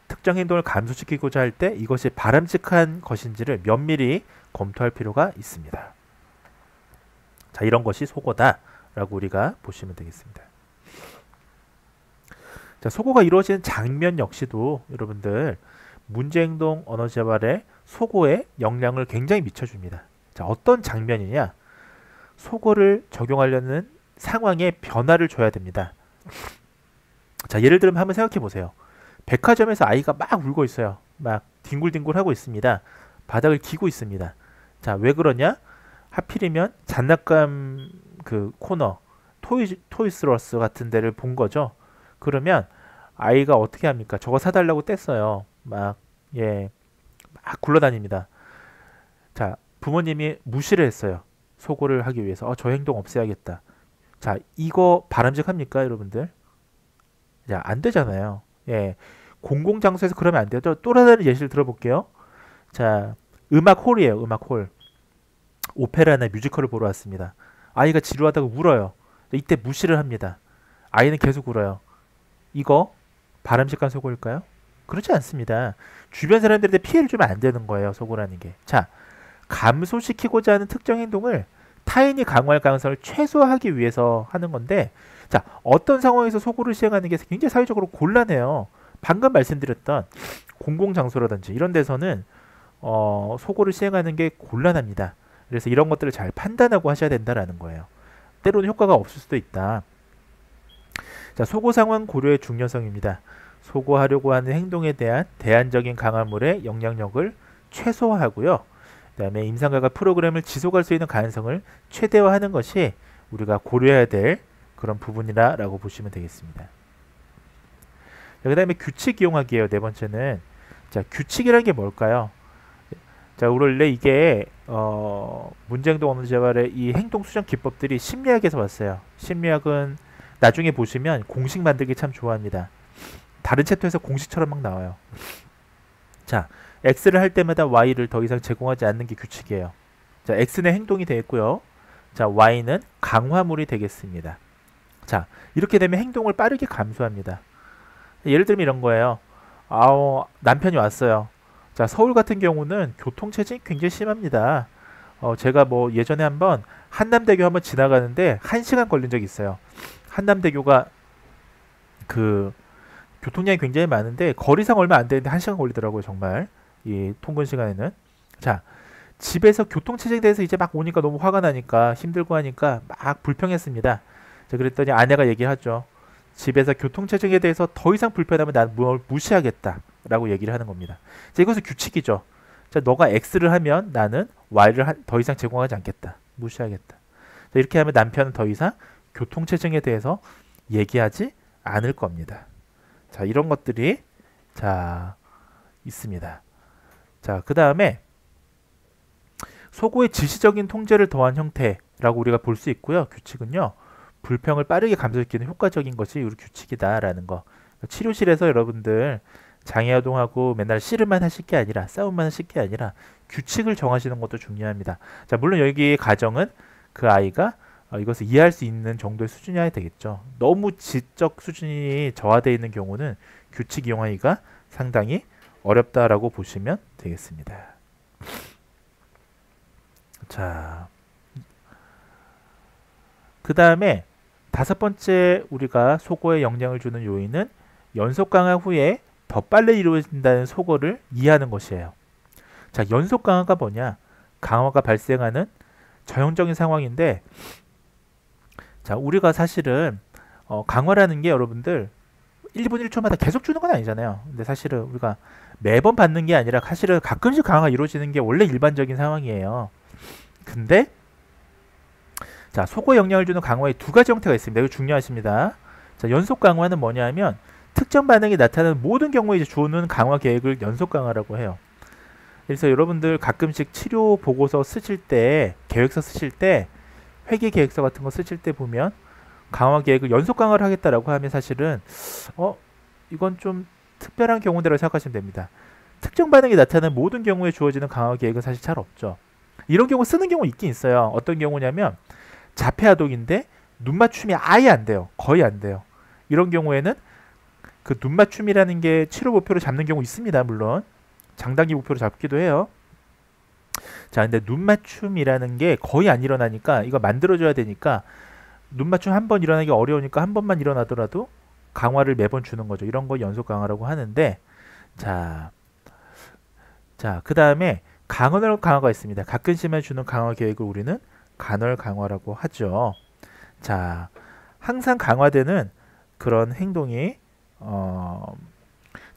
특정 행동을 감소시키고자 할 때 이것이 바람직한 것인지를 면밀히 검토할 필요가 있습니다. 자, 이런 것이 속어다라고 우리가 보시면 되겠습니다. 자, 속어가 이루어지는 장면 역시도 여러분들 문제행동 언어재발의 속어에 영향을 굉장히 미쳐줍니다. 자, 어떤 장면이냐? 속어를 적용하려는 상황에 변화를 줘야 됩니다. 자, 예를 들면 한번 생각해 보세요. 백화점에서 아이가 막 울고 있어요. 막 뒹굴뒹굴 하고 있습니다. 바닥을 기고 있습니다. 자, 왜 그러냐? 하필이면 장난감 그 코너, 토이스러스 같은 데를 본 거죠. 그러면 아이가 어떻게 합니까? 저거 사달라고 뗐어요. 막 굴러다닙니다. 자, 부모님이 무시를 했어요. 소고를 하기 위해서. 저 행동 없애야겠다. 자, 이거 바람직합니까, 여러분들? 자, 안 되잖아요. 예, 공공장소에서 그러면 안 돼요. 또 다른 예시를 들어볼게요. 자, 음악홀이에요. 음악홀. 오페라나 뮤지컬을 보러 왔습니다. 아이가 지루하다고 울어요. 이때 무시를 합니다. 아이는 계속 울어요. 이거 바람직한 소고일까요? 그렇지 않습니다. 주변 사람들한테 피해를 주면 안 되는 거예요. 소고라는 게. 자, 감소시키고자 하는 특정 행동을 타인이 강화할 가능성을 최소화하기 위해서 하는 건데, 자, 어떤 상황에서 소고를 시행하는 게 굉장히 사회적으로 곤란해요. 방금 말씀드렸던 공공장소라든지 이런 데서는 소고를 시행하는 게 곤란합니다. 그래서 이런 것들을 잘 판단하고 하셔야 된다라는 거예요. 때로는 효과가 없을 수도 있다. 자, 소고 상황 고려의 중요성입니다. 소고하려고 하는 행동에 대한 대안적인 강화물의 영향력을 최소화하고요. 그다음에 임상과가 프로그램을 지속할 수 있는 가능성을 최대화하는 것이 우리가 고려해야 될 그런 부분이라고 보시면 되겠습니다. 그 다음에 규칙 이용하기예요. 네 번째는. 자, 규칙이라는 게 뭘까요? 자, 원래 이게 문제행동 언어 재활의 이 행동 수정 기법들이 심리학에서 왔어요. 심리학은 나중에 보시면 공식 만들기 참 좋아합니다. 다른 챕터에서 공식처럼 막 나와요. 자, X를 할 때마다 Y를 더 이상 제공하지 않는 게 규칙이에요. 자, X는 행동이 되겠고요. 자, Y는 강화물이 되겠습니다. 자, 이렇게 되면 행동을 빠르게 감소합니다. 예를 들면 이런 거예요. 남편이 왔어요. 자, 서울 같은 경우는 교통체증이 굉장히 심합니다. 제가 뭐 예전에 한번 한남대교 한번 지나가는데 1시간 걸린 적이 있어요. 한남대교가 그 교통량이 굉장히 많은데 거리상 얼마 안 되는데 1시간 걸리더라고요. 정말 이 통근 시간에는. 자, 집에서 교통체증에 대해서 이제 막 오니까 너무 화가 나니까 힘들고 하니까 막 불평했습니다. 자, 그랬더니 아내가 얘기하죠. 집에서 교통체증에 대해서 더 이상 불편하면 난 뭘 무시하겠다 라고 얘기를 하는 겁니다. 자, 이것은 규칙이죠. 자, 너가 X를 하면 나는 Y를 더 이상 제공하지 않겠다. 무시하겠다. 자, 이렇게 하면 남편은 더 이상 교통체증에 대해서 얘기하지 않을 겁니다. 자, 이런 것들이 자 있습니다. 자, 그 다음에 소고의 지시적인 통제를 더한 형태라고 우리가 볼 수 있고요. 규칙은요. 불평을 빠르게 감소시키는 효과적인 것이 우리 규칙이다라는 거. 치료실에서 여러분들 장애아동하고 맨날 씨름만 하실 게 아니라 싸움만 하실 게 아니라 규칙을 정하시는 것도 중요합니다. 자, 물론 여기 가정은 그 아이가 이것을 이해할 수 있는 정도의 수준이어야 되겠죠. 너무 지적 수준이 저하되어 있는 경우는 규칙 이용하기가 상당히 어렵다라고 보시면 되겠습니다. 자, 그 다음에 다섯 번째 우리가 속어에 영향을 주는 요인은 연속 강화 후에 더 빨리 이루어진다는 속어를 이해하는 것이에요. 자, 연속 강화가 뭐냐? 강화가 발생하는 전형적인 상황인데, 자, 우리가 사실은 강화라는 게 여러분들 1분 1초마다 계속 주는 건 아니잖아요. 근데 사실은 우리가 매번 받는 게 아니라 사실은 가끔씩 강화가 이루어지는 게 원래 일반적인 상황이에요. 근데 자, 속어에 영향을 주는 강화의 두 가지 형태가 있습니다. 이거 중요하십니다. 자, 연속 강화는 뭐냐면 특정 반응이 나타나는 모든 경우에 이제 주는 강화 계획을 연속 강화라고 해요. 그래서 여러분들 가끔씩 치료 보고서 쓰실 때, 계획서 쓰실 때, 회계 계획서 같은 거 쓰실 때 보면 강화 계획을 연속 강화를 하겠다라고 하면 사실은 이건 좀 특별한 경우대로 생각하시면 됩니다. 특정 반응이 나타나는 모든 경우에 주어지는 강화 계획은 사실 잘 없죠. 이런 경우 쓰는 경우 있긴 있어요. 어떤 경우냐면 자폐아동인데 눈 맞춤이 아예 안 돼요. 거의 안 돼요. 이런 경우에는 그 눈 맞춤이라는 게 치료 목표로 잡는 경우 있습니다. 물론 장단기 목표로 잡기도 해요. 자, 근데 눈 맞춤이라는 게 거의 안 일어나니까 이거 만들어줘야 되니까 눈 맞춤 한 번 일어나기 어려우니까 한 번만 일어나더라도 강화를 매번 주는 거죠. 이런 거 연속 강화라고 하는데, 자, 그 다음에 간헐 강화가 있습니다. 가끔씩만 주는 강화 계획을 우리는 간헐 강화라고 하죠. 자, 항상 강화되는 그런 행동이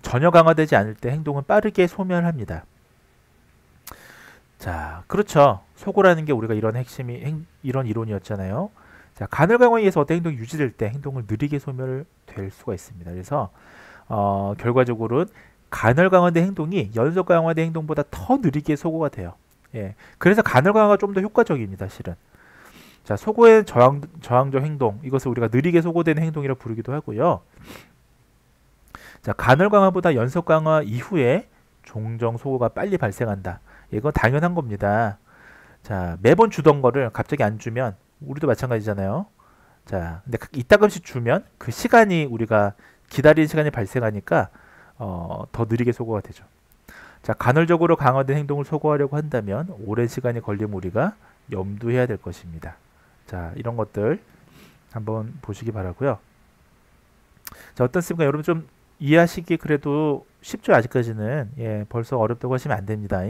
전혀 강화되지 않을 때 행동은 빠르게 소멸합니다. 자, 그렇죠. 속어라는 게 우리가 이런 이런 이론이었잖아요. 자, 간헐 강화에 의해서 어떤 행동이 유지될 때 행동을 느리게 소멸될 수가 있습니다. 그래서 결과적으로는 간헐 강화된 행동이 연속 강화된 행동보다 더 느리게 소거가 돼요. 예, 그래서 간헐 강화가 좀 더 효과적입니다. 실은. 자, 소거의 저항적 행동, 이것을 우리가 느리게 소거되는 행동이라고 부르기도 하고요. 자, 간헐 강화보다 연속 강화 이후에 종종 소거가 빨리 발생한다. 이건 당연한 겁니다. 자, 매번 주던 거를 갑자기 안 주면 우리도 마찬가지잖아요. 자, 근데 이따금씩 주면 그 시간이 우리가 기다리는 시간이 발생하니까 더 느리게 소거가 되죠. 자, 간헐적으로 강화된 행동을 소거하려고 한다면 오랜 시간이 걸리면 우리가 염두해야 될 것입니다. 자, 이런 것들 한번 보시기 바라고요. 자, 어떻습니까? 여러분 좀 이해하시기 그래도 쉽죠? 아직까지는. 예, 벌써 어렵다고 하시면 안 됩니다.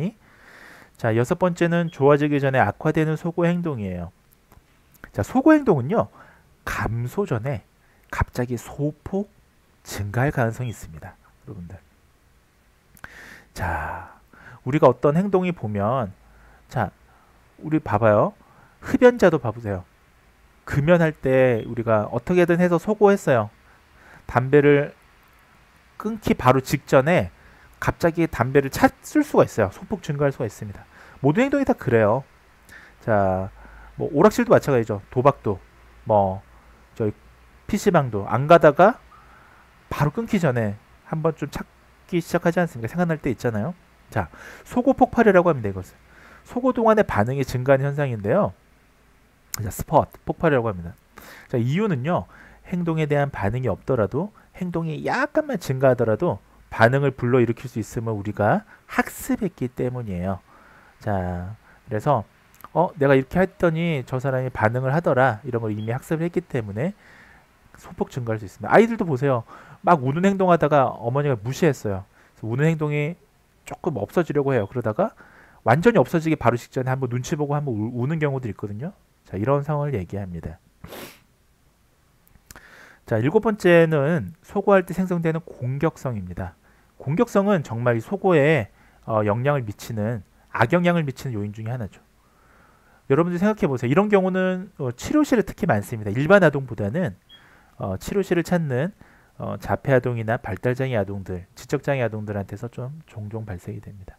자, 여섯 번째는 좋아지기 전에 악화되는 소거 행동이에요. 자, 소거 행동은요, 감소 전에 갑자기 소폭 증가할 가능성이 있습니다. 여러분들. 자, 우리가 어떤 행동이 보면 자, 우리 봐봐요. 흡연자도 봐보세요. 금연할 때 우리가 어떻게든 해서 소고했어요. 담배를 끊기 바로 직전에 갑자기 담배를 찾을 수가 있어요. 소폭 증가할 수가 있습니다. 모든 행동이 다 그래요. 자, 뭐 오락실도 마찬가지죠. 도박도, 뭐 저희 PC방도 안 가다가 바로 끊기 전에 한번 좀 찾기 시작하지 않습니까? 생각날 때 있잖아요. 자, 소고 폭발이라고 합니다. 이것을 소고 동안의 반응이 증가하는 현상인데요. 자, 스팟 폭발이라고 합니다. 자, 이유는요. 행동에 대한 반응이 없더라도 행동이 약간만 증가하더라도 반응을 불러일으킬 수 있음을 우리가 학습했기 때문이에요. 자, 그래서 내가 이렇게 했더니 저 사람이 반응을 하더라. 이런 걸 이미 학습을 했기 때문에 소폭 증가할 수 있습니다. 아이들도 보세요. 막 우는 행동하다가 어머니가 무시했어요. 그래서 우는 행동이 조금 없어지려고 해요. 그러다가 완전히 없어지기 바로 직전에 한번 눈치 보고 한번 우는 경우도 있거든요. 자, 이런 상황을 얘기합니다. 자, 7번째는 소고할 때 생성되는 공격성입니다. 공격성은 정말 소고에 영향을 미치는 악영향을 미치는 요인 중에 하나죠. 여러분들 생각해 보세요. 이런 경우는 치료실에 특히 많습니다. 일반 아동보다는 치료실을 찾는 자폐 아동이나 발달장애 아동들, 지적장애 아동들한테서 좀 종종 발생이 됩니다.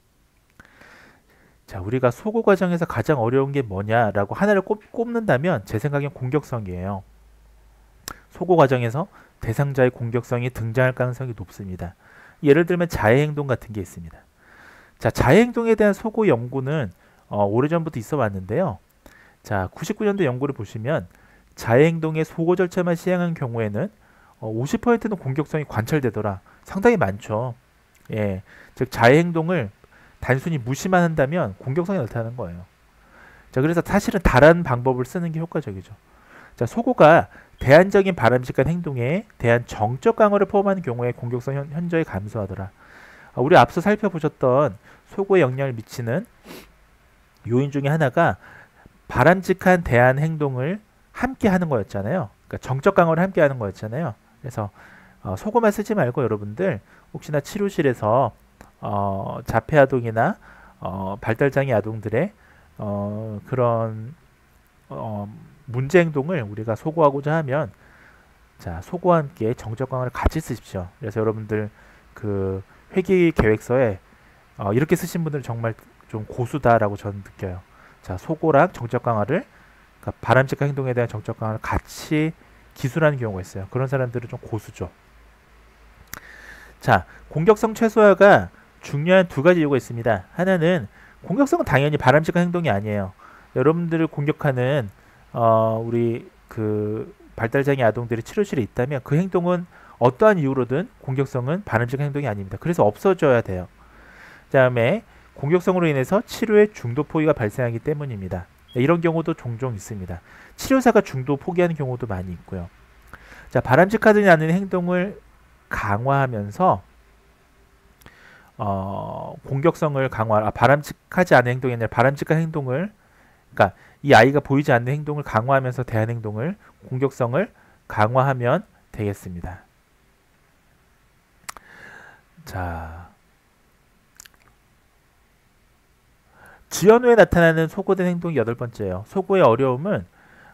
자, 우리가 소고 과정에서 가장 어려운 게 뭐냐라고 하나를 꼽는다면 제 생각엔 공격성이에요. 소고 과정에서 대상자의 공격성이 등장할 가능성이 높습니다. 예를 들면 자해행동 같은 게 있습니다. 자, 자해행동에 대한 소고 연구는 오래전부터 있어 왔는데요. 자, 99년도 연구를 보시면 자해행동의 소고 절차만 시행한 경우에는 50%는 공격성이 관찰되더라. 상당히 많죠. 예, 즉 자해행동을 단순히 무시만 한다면 공격성이 나타나는 거예요. 자, 그래서 사실은 다른 방법을 쓰는 게 효과적이죠. 자, 소고가 대안적인 바람직한 행동에 대한 정적 강화를 포함하는 경우에 공격성 현저히 감소하더라. 우리 앞서 살펴보셨던 소고에 영향을 미치는 요인 중에 하나가 바람직한 대안 행동을 함께 하는 거였잖아요. 그러니까 정적 강화를 함께 하는 거였잖아요. 그래서 소고만 쓰지 말고 여러분들 혹시나 치료실에서 자폐 아동이나 발달장애 아동들의 그런 문제 행동을 우리가 소고하고자 하면 자, 소고와 함께 정적 강화를 같이 쓰십시오. 그래서 여러분들 그 회계 계획서에 이렇게 쓰신 분들은 정말 좀 고수다라고 저는 느껴요. 자, 소고랑 정적 강화를 그러니까 바람직한 행동에 대한 정적 강화를 같이 기술하는 경우가 있어요. 그런 사람들은 좀 고수죠. 자, 공격성 최소화가 중요한 두 가지 이유가 있습니다. 하나는 공격성은 당연히 바람직한 행동이 아니에요. 여러분들을 공격하는 우리 그 발달장애 아동들이 치료실에 있다면 그 행동은 어떠한 이유로든 공격성은 바람직한 행동이 아닙니다. 그래서 없어져야 돼요. 그 다음에 공격성으로 인해서 치료에 중도 포기가 발생하기 때문입니다. 이런 경우도 종종 있습니다. 치료사가 중도 포기하는 경우도 많이 있고요. 자, 바람직하지 않은 행동을 강화하면서 공격성을 바람직하지 않은 행동이 아니라 바람직한 행동을, 그러니까 이 아이가 보이지 않는 행동을 강화하면서 대한 행동을, 공격성을 강화하면 되겠습니다. 자, 지연 후에 나타나는 소고된 행동이 8번째예요. 소고의 어려움은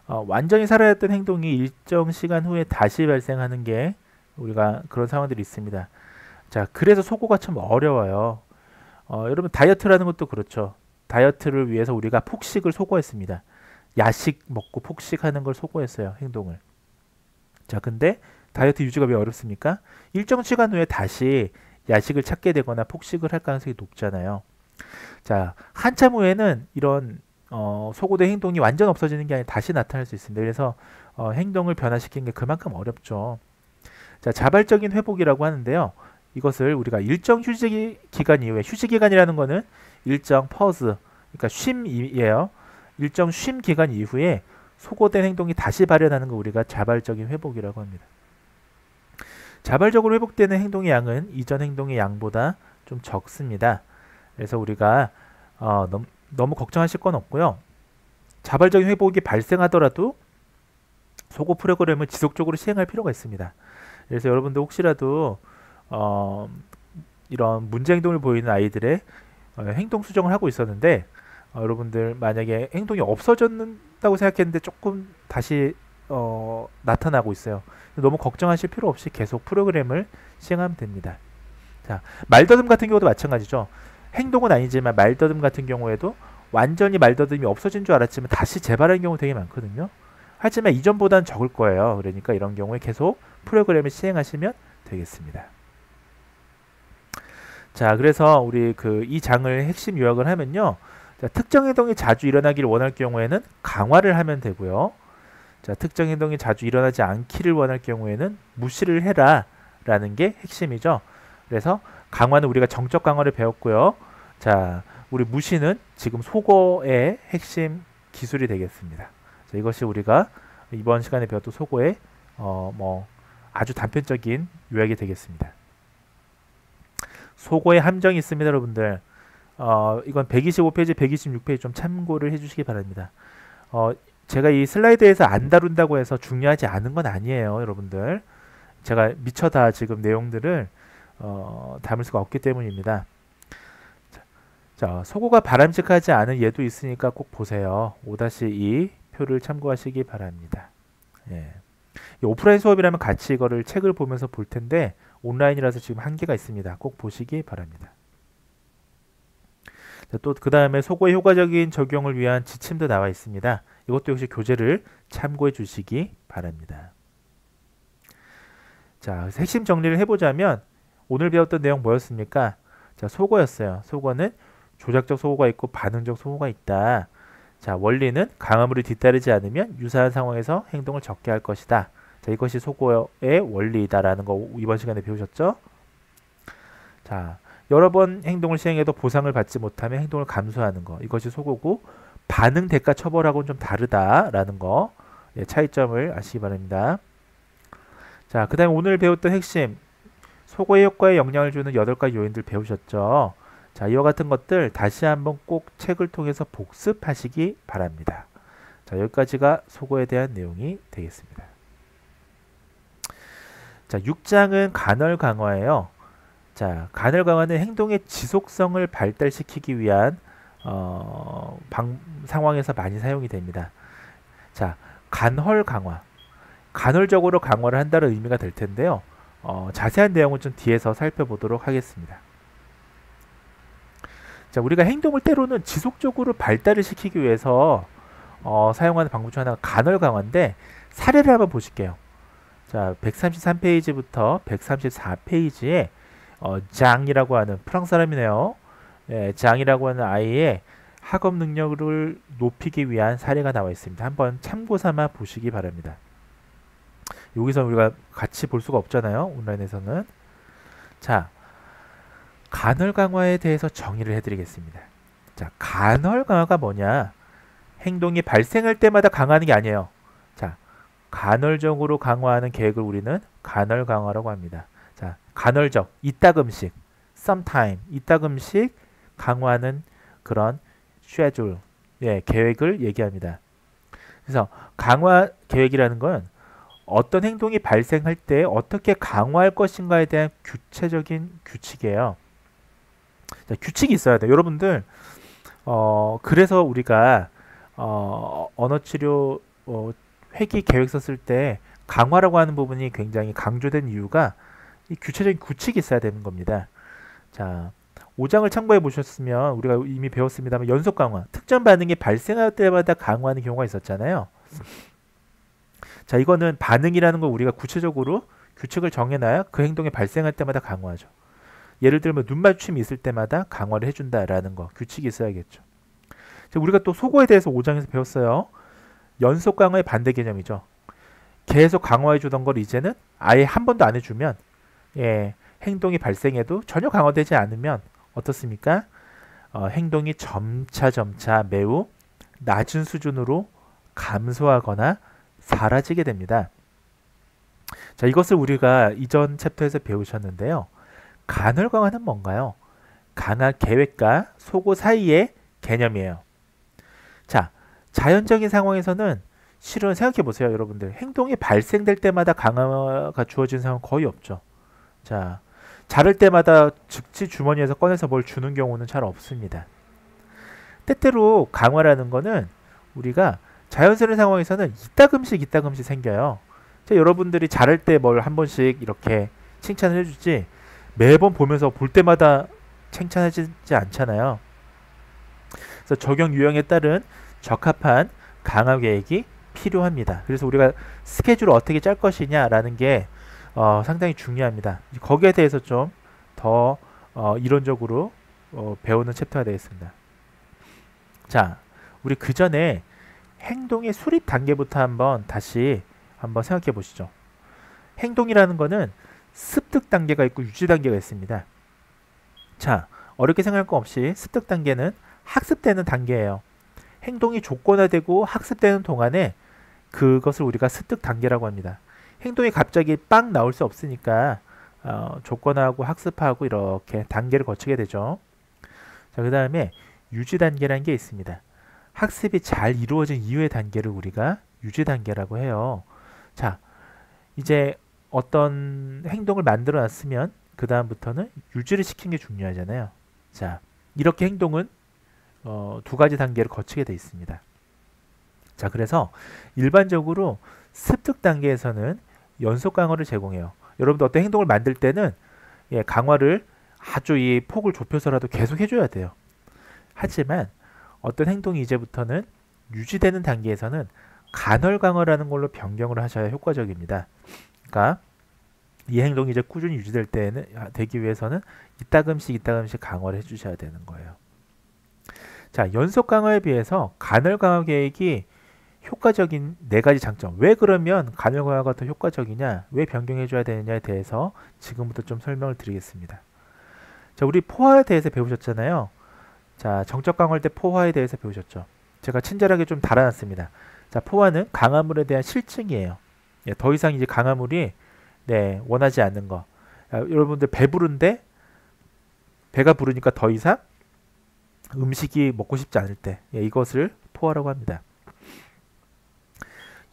완전히 사라졌던 행동이 일정 시간 후에 다시 발생하는 게 우리가 그런 상황들이 있습니다. 자, 그래서 소고가 참 어려워요. 여러분 다이어트라는 것도 그렇죠. 다이어트를 위해서 우리가 폭식을 소거했습니다. 야식 먹고 폭식하는 걸 소거했어요. 행동을. 자, 근데 다이어트 유지가 왜 어렵습니까? 일정 시간 후에 다시 야식을 찾게 되거나 폭식을 할 가능성이 높잖아요. 자, 한참 후에는 이런 소고된 행동이 완전 없어지는 게 아니라 다시 나타날 수 있습니다. 그래서 행동을 변화시키는 게 그만큼 어렵죠. 자, 자발적인 회복이라고 하는데요. 이것을 우리가 일정 휴식 기간 이후에, 휴식 기간이라는 거는 일정 퍼즈, 그러니까 쉼이에요. 일정 쉼 기간 이후에 소거된 행동이 다시 발현하는 거 우리가 자발적인 회복이라고 합니다. 자발적으로 회복되는 행동의 양은 이전 행동의 양보다 좀 적습니다. 그래서 우리가 너무 걱정하실 건 없고요. 자발적인 회복이 발생하더라도 소거 프로그램을 지속적으로 시행할 필요가 있습니다. 그래서 여러분들 혹시라도 이런 문제 행동을 보이는 아이들의 행동 수정을 하고 있었는데 여러분들 만약에 행동이 없어졌다고 생각했는데 조금 다시 나타나고 있어요. 너무 걱정하실 필요 없이 계속 프로그램을 시행하면 됩니다. 자, 말더듬 같은 경우도 마찬가지죠. 행동은 아니지만 말더듬 같은 경우에도 완전히 말더듬이 없어진 줄 알았지만 다시 재발하는 경우 되게 많거든요. 하지만 이전보다는 적을 거예요. 그러니까 이런 경우에 계속 프로그램을 시행하시면 되겠습니다. 자, 그래서 우리 이 장을 핵심 요약을 하면요. 자, 특정 행동이 자주 일어나기를 원할 경우에는 강화를 하면 되고요. 자, 특정 행동이 자주 일어나지 않기를 원할 경우에는 무시를 해라 라는 게 핵심이죠. 그래서 강화는 우리가 정적 강화를 배웠고요. 자, 우리 무시는 지금 속어의 핵심 기술이 되겠습니다. 자, 이것이 우리가 이번 시간에 배웠던 속어의 아주 단편적인 요약이 되겠습니다. 속어의 함정이 있습니다, 여러분들. 이건 125페이지, 126페이지 좀 참고를 해주시기 바랍니다. 제가 이 슬라이드에서 안 다룬다고 해서 중요하지 않은 건 아니에요, 여러분들. 제가 미처 다 지금 내용들을 담을 수가 없기 때문입니다. 자, 속어가 바람직하지 않은 예도 있으니까 꼭 보세요. 5-2 표를 참고하시기 바랍니다. 예. 오프라인 수업이라면 같이 이거를 책을 보면서 볼 텐데 온라인이라서 지금 한계가 있습니다. 꼭 보시기 바랍니다. 또 그 다음에 속어의 효과적인 적용을 위한 지침도 나와 있습니다. 이것도 역시 교재를 참고해 주시기 바랍니다. 자, 핵심 정리를 해보자면 오늘 배웠던 내용 뭐였습니까? 자, 속어였어요. 속어는 조작적 속어가 있고 반응적 속어가 있다. 자, 원리는 강화물이 뒤따르지 않으면 유사한 상황에서 행동을 적게 할 것이다. 자, 이것이 속어의 원리다라는 거 이번 시간에 배우셨죠? 자, 여러 번 행동을 시행해도 보상을 받지 못하면 행동을 감수하는 거. 이것이 속어고 반응 대가 처벌하고는 좀 다르다라는 거. 예, 차이점을 아시기 바랍니다. 자, 그 다음에 오늘 배웠던 핵심 속어의 효과에 영향을 주는 8가지 요인들 배우셨죠? 자, 이와 같은 것들 다시 한번 꼭 책을 통해서 복습하시기 바랍니다. 자, 여기까지가 속어에 대한 내용이 되겠습니다. 자, 6장은 간헐 강화예요. 자, 간헐 강화는 행동의 지속성을 발달시키기 위한 상황에서 많이 사용이 됩니다. 자, 간헐 강화. 간헐적으로 강화를 한다는 의미가 될 텐데요. 자세한 내용은 좀 뒤에서 살펴보도록 하겠습니다. 자, 우리가 행동을 때로는 지속적으로 발달을 시키기 위해서 사용하는 방법 중 하나가 간헐 강화인데 사례를 한번 보실게요. 자, 133페이지부터 134페이지에 장이라고 하는 프랑스 사람이네요. 예, 장이라고 하는 아이의 학업 능력을 높이기 위한 사례가 나와 있습니다. 한번 참고 삼아 보시기 바랍니다. 여기서 우리가 같이 볼 수가 없잖아요. 온라인에서는. 자, 간헐 강화에 대해서 정의를 해드리겠습니다. 자, 간헐 강화가 뭐냐? 행동이 발생할 때마다 강화하는 게 아니에요. 자, 간헐적으로 강화하는 계획을 우리는 간헐 강화라고 합니다. 자, 간헐적, 이따금씩, sometime, 이따금씩 강화하는 그런 schedule, 예, 계획을 얘기합니다. 그래서 강화 계획이라는 건 어떤 행동이 발생할 때 어떻게 강화할 것인가에 대한 구체적인 규칙이에요. 자, 규칙이 있어야 돼요. 여러분들, 그래서 우리가 언어치료 회기 계획 썼을 때 강화라고 하는 부분이 굉장히 강조된 이유가 이 구체적인 규칙이 있어야 되는 겁니다. 자, 5장을 참고해 보셨으면 우리가 이미 배웠습니다만 연속 강화, 특정 반응이 발생할 때마다 강화하는 경우가 있었잖아요. 자, 이거는 반응이라는 걸 우리가 구체적으로 규칙을 정해놔야 그 행동이 발생할 때마다 강화하죠. 예를 들면 눈 맞춤이 있을 때마다 강화를 해준다라는 거, 규칙이 있어야겠죠. 자, 우리가 또 속어에 대해서 5장에서 배웠어요. 연속 강화의 반대 개념이죠. 계속 강화해 주던 걸 이제는 아예 한 번도 안 해주면, 예, 행동이 전혀 강화되지 않으면 어떻습니까? 행동이 점차 매우 낮은 수준으로 감소하거나 사라지게 됩니다. 자, 이것을 우리가 이전 챕터에서 배우셨는데요. 간헐 강화는 뭔가요? 강화 계획과 속어 사이의 개념이에요. 자, 자연적인 상황에서는 실은 생각해 보세요, 여러분들. 행동이 발생될 때마다 강화가 주어진 상황 거의 없죠. 자, 자를 때마다 즉시 주머니에서 꺼내서 뭘 주는 경우는 잘 없습니다. 때때로 강화라는 거는 우리가 자연스러운 상황에서는 이따금씩 생겨요. 여러분들이 잘할 때 뭘 한 번씩 이렇게 칭찬을 해주지 매번 보면서 볼 때마다 칭찬해주지 않잖아요. 그래서 적용 유형에 따른 적합한 강화 계획이 필요합니다. 그래서 우리가 스케줄을 어떻게 짤 것이냐라는 게 상당히 중요합니다. 거기에 대해서 좀 더 이론적으로 배우는 챕터가 되겠습니다. 자, 우리 그 전에 행동의 수립 단계부터 다시 한번 생각해 보시죠. 행동이라는 거는 습득 단계가 있고 유지 단계가 있습니다. 자, 어렵게 생각할 거 없이 습득 단계는 학습되는 단계예요. 행동이 조건화되고 학습되는 동안에 그것을 우리가 습득 단계라고 합니다. 행동이 갑자기 빵 나올 수 없으니까 조건화하고 학습하고 이렇게 단계를 거치게 되죠. 자, 그 다음에 유지 단계라는 게 있습니다. 학습이 잘 이루어진 이후의 단계를 우리가 유지 단계라고 해요. 자, 이제 어떤 행동을 만들어 놨으면 그 다음부터는 유지를 시키는 게 중요하잖아요. 자, 이렇게 행동은 두 가지 단계를 거치게 되어 있습니다. 자, 그래서 일반적으로 습득 단계에서는 연속 강화를 제공해요. 여러분도 어떤 행동을 만들 때는 강화를 아주 이 폭을 좁혀서라도 계속 해줘야 돼요. 하지만 어떤 행동이 이제부터는 유지되는 단계에서는 간헐 강화라는 걸로 변경을 하셔야 효과적입니다. 그러니까 이 행동이 이제 꾸준히 유지될 때는 되기 위해서는 이따금씩 강화를 해주셔야 되는 거예요. 자, 연속 강화에 비해서 간헐 강화 계획이 효과적인 4가지 장점. 왜 그러면 간헐 강화가 더 효과적이냐, 왜 변경해 줘야 되느냐에 대해서 지금부터 좀 설명을 드리겠습니다. 자, 우리 포화에 대해서 배우셨잖아요. 자, 정적 강화할 때 포화에 대해서 배우셨죠. 제가 친절하게 좀 달아놨습니다. 자, 포화는 강화물에 대한 실증이에요. 더 이상 이제 강화물이 원하지 않는 거. 여러분들 배부른데 배가 부르니까 더 이상 음식이 먹고 싶지 않을 때 이것을 포화라고 합니다.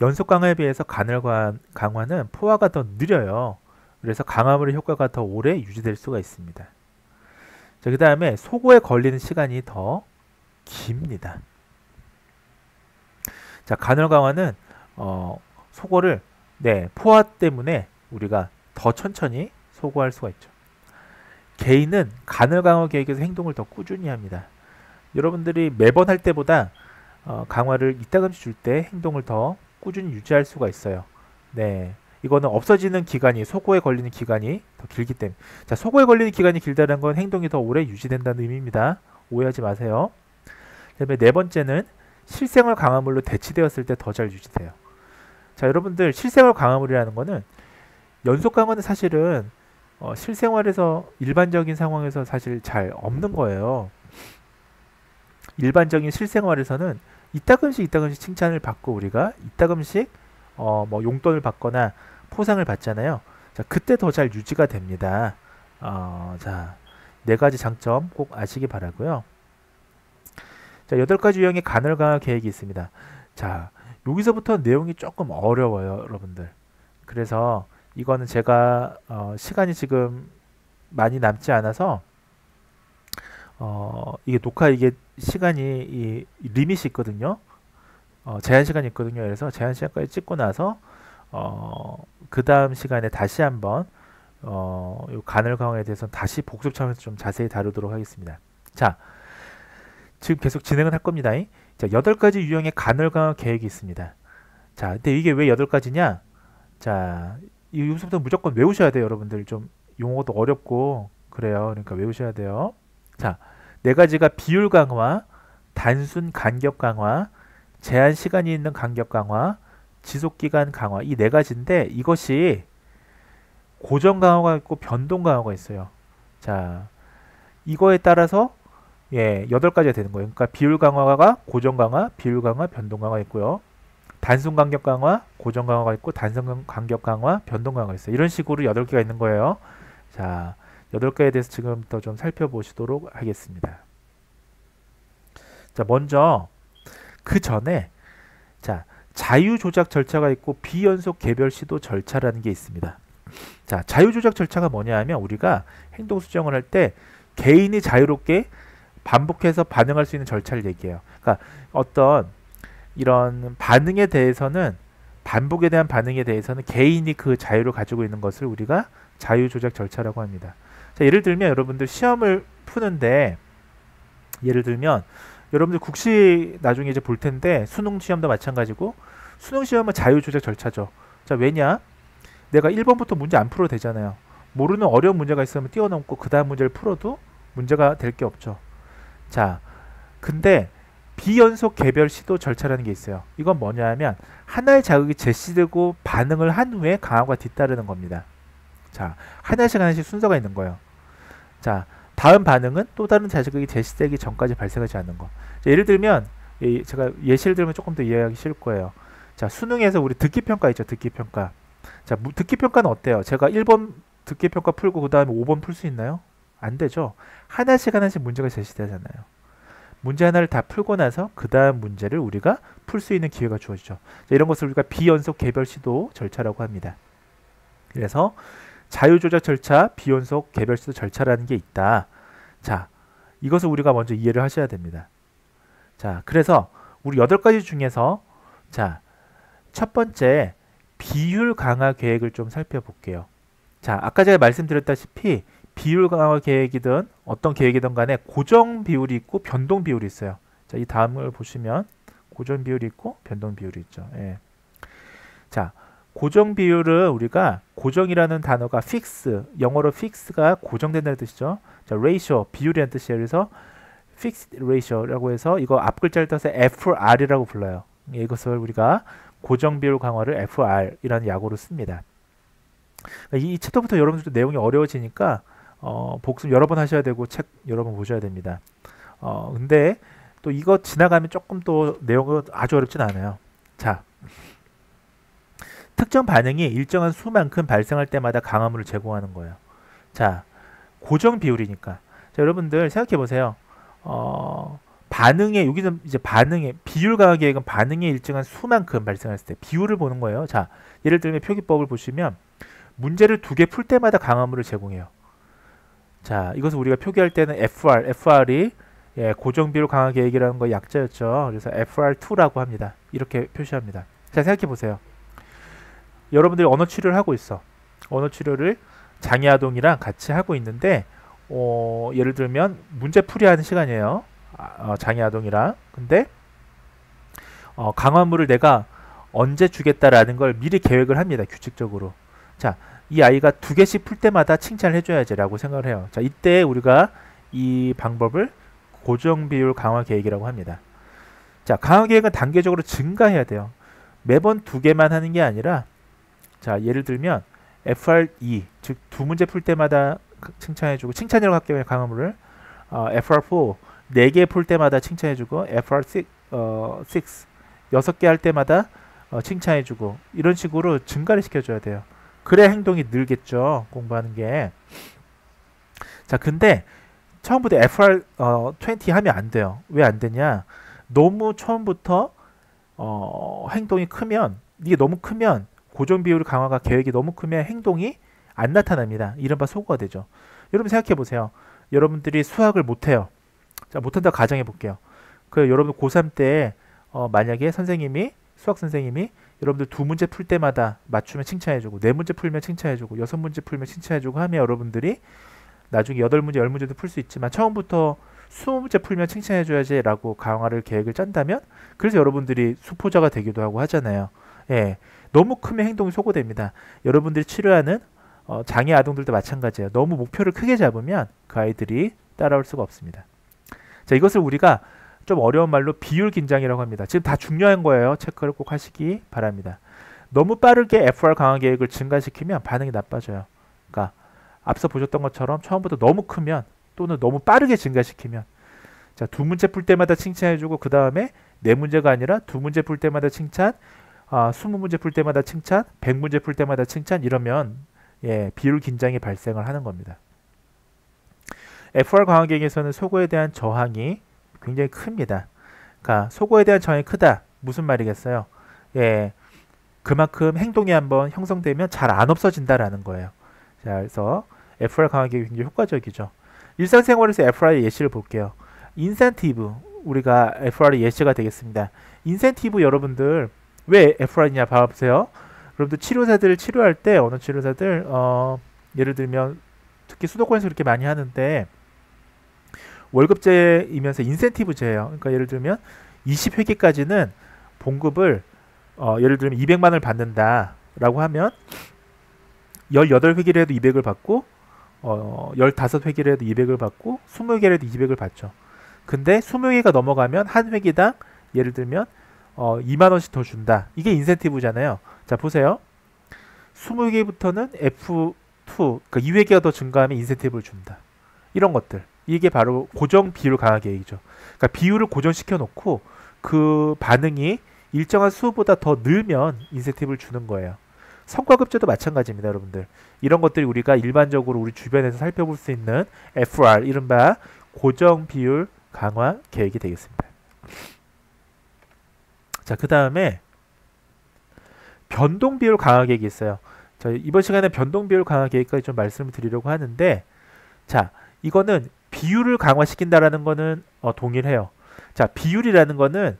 연속 강화에 비해서 간헐 강화는 포화가 더 느려요. 그래서 강화물의 효과가 더 오래 유지될 수가 있습니다. 자, 그 다음에 소고에 걸리는 시간이 더 깁니다. 자, 간헐 강화는 소고를 포화 때문에 우리가 더 천천히 소고할 수가 있죠. 개인은 간헐 강화 계획에서 행동을 더 꾸준히 합니다. 여러분들이 매번 할 때보다 강화를 이따금씩 줄 때 행동을 더 꾸준히 유지할 수가 있어요. 이거는 없어지는 기간이, 소고에 걸리는 기간이 더 길기 때문에. 자, 소고에 걸리는 기간이 길다는 건 행동이 더 오래 유지된다는 의미입니다. 오해하지 마세요. 그 다음에 4번째는 실생활 강화물로 대치되었을 때 더 잘 유지돼요. 자, 여러분들 실생활 강화물이라는 거는 연속 강화는 사실은 실생활에서 일반적인 상황에서 사실 잘 없는 거예요. 일반적인 실생활에서는 이따금씩 칭찬을 받고 우리가 이따금씩 뭐 용돈을 받거나 포상을 받잖아요. 자, 그때 더 잘 유지가 됩니다. 자, 4가지 장점 꼭 아시기 바라고요. 자, 8가지 유형의 간헐 강화 계획이 있습니다. 자, 여기서부터 내용이 조금 어려워요, 여러분들. 그래서 이거는 제가 시간이 지금 많이 남지 않아서 이게 시간이 이 리밋이 있거든요. 제한 시간이 있거든요. 그래서 제한 시간까지 찍고 나서 그 다음 시간에 다시 한번 요 간헐 강화에 대해서 다시 복습 차원에서 좀 자세히 다루도록 하겠습니다. 자, 지금 계속 진행을 할 겁니다. 자, 8가지 유형의 간헐 강화 계획이 있습니다. 자, 근데 이게 왜 8가지냐? 자, 여기서부터 무조건 외우셔야 돼요, 여러분들. 좀 용어도 어렵고 그래요. 그러니까 외우셔야 돼요. 자, 4가지가 비율 강화, 단순 간격 강화, 제한 시간이 있는 간격 강화, 지속 기간 강화, 이 4가지인데 이것이 고정 강화가 있고 변동 강화가 있어요. 자, 이거에 따라서 8가지가 되는 거예요. 그러니까 비율 강화가 고정 강화, 비율 강화, 변동 강화 있고요. 단순 간격 강화, 고정 강화가 있고 단순 간격 강화, 변동 강화가 있어요. 이런 식으로 8개가 있는 거예요. 자, 8개에 대해서 지금부터 좀 살펴보시도록 하겠습니다. 자, 먼저 그 전에 자, 자유 조작 절차가 있고 비연속 개별 시도 절차라는 게 있습니다. 자, 자유 조작 절차가 뭐냐 하면 우리가 행동 수정을 할 때 개인이 자유롭게 반복해서 반응할 수 있는 절차를 얘기해요. 그러니까 어떤 이런 반응에 대해서는 반복에 대한 반응에 대해서는 개인이 그 자유를 가지고 있는 것을 우리가 자유조작 절차라고 합니다. 자, 예를 들면 여러분들 시험을 푸는데 예를 들면 여러분들 국시 나중에 이제 볼 텐데 수능 시험도 마찬가지고 수능 시험은 자유조작 절차죠. 자, 왜냐? 내가 1번부터 문제 안 풀어도 되잖아요. 모르는 어려운 문제가 있으면 뛰어넘고 그 다음 문제를 풀어도 문제가 될 게 없죠. 자, 근데 비연속 개별 시도 절차라는 게 있어요. 이건 뭐냐 하면 하나의 자극이 제시되고 반응을 한 후에 강화가 뒤따르는 겁니다. 자, 하나씩 순서가 있는 거예요. 자, 다음 반응은 또 다른 자극이 제시되기 전까지 발생하지 않는 거. 자, 예를 들면 제가 예시를 들면 조금 더 이해하기 쉬울 거예요. 자, 수능에서 우리 듣기평가 있죠. 듣기평가. 자, 듣기평가는 어때요? 제가 1번 듣기평가 풀고 그 다음에 5번 풀 수 있나요? 안 되죠. 하나씩 문제가 제시되잖아요. 문제 하나를 다 풀고 나서 그 다음 문제를 우리가 풀 수 있는 기회가 주어지죠. 자, 이런 것을 우리가 비연속 개별 시도 절차라고 합니다. 그래서 자유조작 절차, 비연속 개별 시도 절차라는 게 있다. 자, 이것을 우리가 먼저 이해를 하셔야 됩니다. 자, 그래서 우리 8가지 중에서 자, 첫 번째 비율 강화 계획을 좀 살펴볼게요. 자, 아까 제가 말씀드렸다시피 비율 강화 계획이든 어떤 계획이든 간에 고정 비율이 있고 변동 비율이 있어요. 자, 이 다음을 보시면 고정 비율이 있고 변동 비율이 있죠. 예. 자, 고정 비율은 우리가 고정이라는 단어가 fix, 영어로 fix가 고정된다는 뜻이죠. 자, ratio, 비율이라는 뜻이에요. 그래서 fixed ratio라고 해서 이거 앞 글자를 떠서 FR이라고 불러요. 이것을 우리가 고정 비율 강화를 FR이라는 약어로 씁니다. 이 챕터부터 여러분들도 내용이 어려워지니까 복습 여러 번 하셔야 되고 책 여러 번 보셔야 됩니다. 근데 또 이거 지나가면 조금 또 내용은 아주 어렵진 않아요. 자, 특정 반응이 일정한 수만큼 발생할 때마다 강화물을 제공하는 거예요. 자, 고정 비율이니까. 자, 여러분들 생각해 보세요. 반응의 여기는 이제 반응의 비율 강화 계획은 반응의 일정한 수만큼 발생했을 때 비율을 보는 거예요. 자, 예를 들면 표기법을 보시면 문제를 2개 풀 때마다 강화물을 제공해요. 자, 이것을 우리가 표기할 때는 FR이 예, 고정 비율 강화 계획이라는 거 약자였죠. 그래서 FR2라고 합니다. 이렇게 표시합니다. 자, 생각해 보세요. 여러분들이 언어 치료를 하고 있어. 언어 치료를 장애아동이랑 같이 하고 있는데 예를 들면 문제 풀이하는 시간이에요. 장애아동이랑. 근데 강화물을 내가 언제 주겠다라는 걸 미리 계획을 합니다. 규칙적으로. 자, 이 아이가 2개씩 풀 때마다 칭찬을 해줘야지 라고 생각을 해요. 자, 이때 우리가 이 방법을 고정 비율 강화 계획이라고 합니다. 자, 강화 계획은 단계적으로 증가해야 돼요. 매번 2개만 하는 게 아니라 자, 예를 들면 FR2, 즉 2문제 풀 때마다 칭찬해주고, 칭찬이라고 할게요. 강화물을 FR4, 4개 풀 때마다 칭찬해주고, FR6, 6개 할 때마다 칭찬해주고, 이런 식으로 증가를 시켜줘야 돼요. 그래야 행동이 늘겠죠. 공부하는 게. 자, 근데 처음부터 FR20 하면 안 돼요. 왜 안 되냐? 너무 처음부터 행동이 크면, 이게 너무 크면 고정 비율 강화가 계획이 너무 크면 행동이 안 나타납니다. 이른바 소거가 되죠. 여러분 생각해 보세요. 여러분들이 수학을 못해요. 자, 못한다고 가정해 볼게요. 여러분 고3 때 만약에 수학 선생님이 여러분들 2문제 풀 때마다 맞추면 칭찬해주고 4문제 풀면 칭찬해주고 6문제 풀면 칭찬해주고 하면 여러분들이 나중에 8문제, 10문제도 풀 수 있지만 처음부터 20문제 풀면 칭찬해줘야지 라고 강화를 계획을 짠다면 그래서 여러분들이 수포자가 되기도 하고 하잖아요. 예, 너무 크면 행동이 소거됩니다. 여러분들이 치료하는 장애 아동들도 마찬가지예요. 너무 목표를 크게 잡으면 그 아이들이 따라올 수가 없습니다. 자, 이것을 우리가 좀 어려운 말로 비율 긴장이라고 합니다. 지금 다 중요한 거예요. 체크를 꼭 하시기 바랍니다. 너무 빠르게 FR 강화 계획을 증가시키면 반응이 나빠져요. 그러니까 앞서 보셨던 것처럼 처음부터 너무 크면 또는 너무 빠르게 증가시키면 자, 2문제 풀 때마다 칭찬해주고 그 다음에 4문제가 아니라 2문제 풀 때마다 칭찬, 20문제 풀 때마다 칭찬, 100문제 풀 때마다 칭찬 이러면 예, 비율 긴장이 발생을 하는 겁니다. FR 강화 계획에서는 소거에 대한 저항이 굉장히 큽니다. 그러니까 소거에 대한 저항이 크다. 무슨 말이겠어요? 예, 그만큼 행동이 한번 형성되면 잘 안 없어진다라는 거예요. 자, 그래서 FR 강화 계획이 굉장히 효과적이죠. 일상생활에서 FR의 예시를 볼게요. 인센티브 우리가 FR이 예시가 되겠습니다. 인센티브 여러분들 왜 FR이냐 봐보세요. 여러분들 치료사들 치료할 때 어느 치료사들 예를 들면 특히 수도권에서 그렇게 많이 하는데 월급제이면서 인센티브제예요. 그러니까 예를 들면 20회기까지는 봉급을 예를 들면 200만 원을 받는다라고 하면 18회기를 해도 200을 받고 15회기를 해도 200을 받고 20회기를 해도 200을 받죠. 근데 20회기가 넘어가면 한 회기당 예를 들면 2만 원씩 더 준다. 이게 인센티브잖아요. 자, 보세요. 20회기부터는 F2, 그러니까 2회기가 더 증가하면 인센티브를 준다. 이런 것들. 이게 바로 고정 비율 강화 계획이죠. 그러니까 비율을 고정시켜 놓고 그 반응이 일정한 수보다 더 늘면 인센티브를 주는 거예요. 성과급제도 마찬가지입니다, 여러분들. 이런 것들이 우리가 일반적으로 우리 주변에서 살펴볼 수 있는 FR, 이른바 고정 비율 강화 계획이 되겠습니다. 자, 그 다음에 변동 비율 강화 계획이 있어요. 자, 이번 시간에 변동 비율 강화 계획까지 좀 말씀을 드리려고 하는데, 자, 이거는 비율을 강화시킨다라는 거는 동일해요. 자, 비율이라는 거는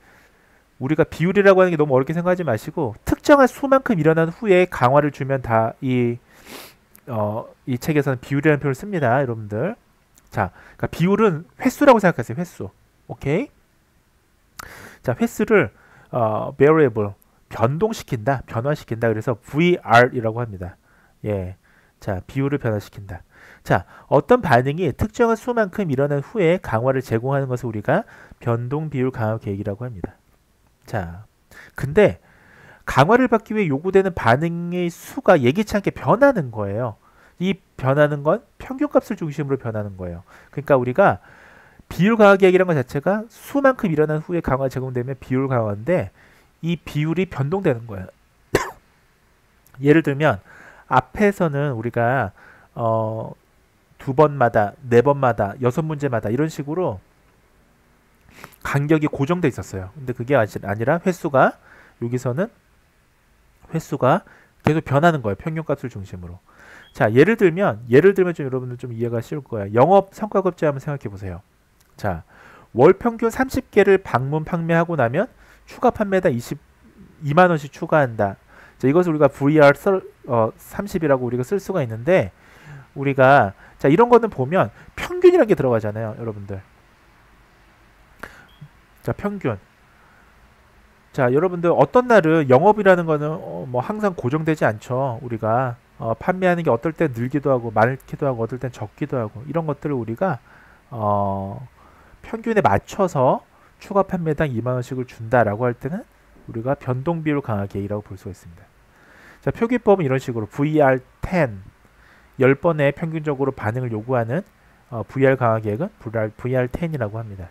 우리가 비율이라고 하는 게 너무 어렵게 생각하지 마시고 특정한 수만큼 일어난 후에 강화를 주면 다 이 책에서는 비율이라는 표현을 씁니다, 여러분들. 자, 그러니까 비율은 횟수라고 생각하세요. 횟수. 오케이? 자, 횟수를 variable 변동시킨다, 변화시킨다. 그래서 VR이라고 합니다. 예. 자, 비율을 변화시킨다. 자, 어떤 반응이 특정한 수만큼 일어난 후에 강화를 제공하는 것을 우리가 변동 비율 강화 계획이라고 합니다. 자, 근데 강화를 받기 위해 요구되는 반응의 수가 예기치 않게 변하는 거예요. 이 변하는 건 평균값을 중심으로 변하는 거예요. 그러니까 우리가 비율 강화 계획이라는 것 자체가 수만큼 일어난 후에 강화 제공되면 비율 강화인데 이 비율이 변동되는 거예요. 예를 들면 앞에서는 우리가 2번마다, 4번마다, 6문제마다 이런 식으로 간격이 고정돼 있었어요. 근데 그게 아니라 횟수가 여기서는 횟수가 계속 변하는 거예요. 평균값을 중심으로. 자, 예를 들면 좀 여러분들 좀 이해가 쉬울 거예요. 영업 성과급제 한번 생각해 보세요. 자, 월 평균 30개를 방문 판매하고 나면 추가 판매당 22만 원씩 추가한다. 자, 이것을 우리가 VR 30이라고 우리가 쓸 수가 있는데 우리가 자, 이런 거는 보면 평균이라는 게 들어가잖아요, 여러분들. 자, 평균. 자, 여러분들 어떤 날은 영업이라는 거는 뭐 항상 고정되지 않죠. 우리가 판매하는 게 어떨 땐 늘기도 하고 많기도 하고 어떨 땐 적기도 하고 이런 것들을 우리가 평균에 맞춰서 추가 판매당 2만 원씩을 준다라고 할 때는 우리가 변동 비율 강화 계획이라고 볼 수가 있습니다. 자, 표기법은 이런 식으로 VR10 10번의 평균적으로 반응을 요구하는 VR 강화 계획은 VR10이라고 합니다.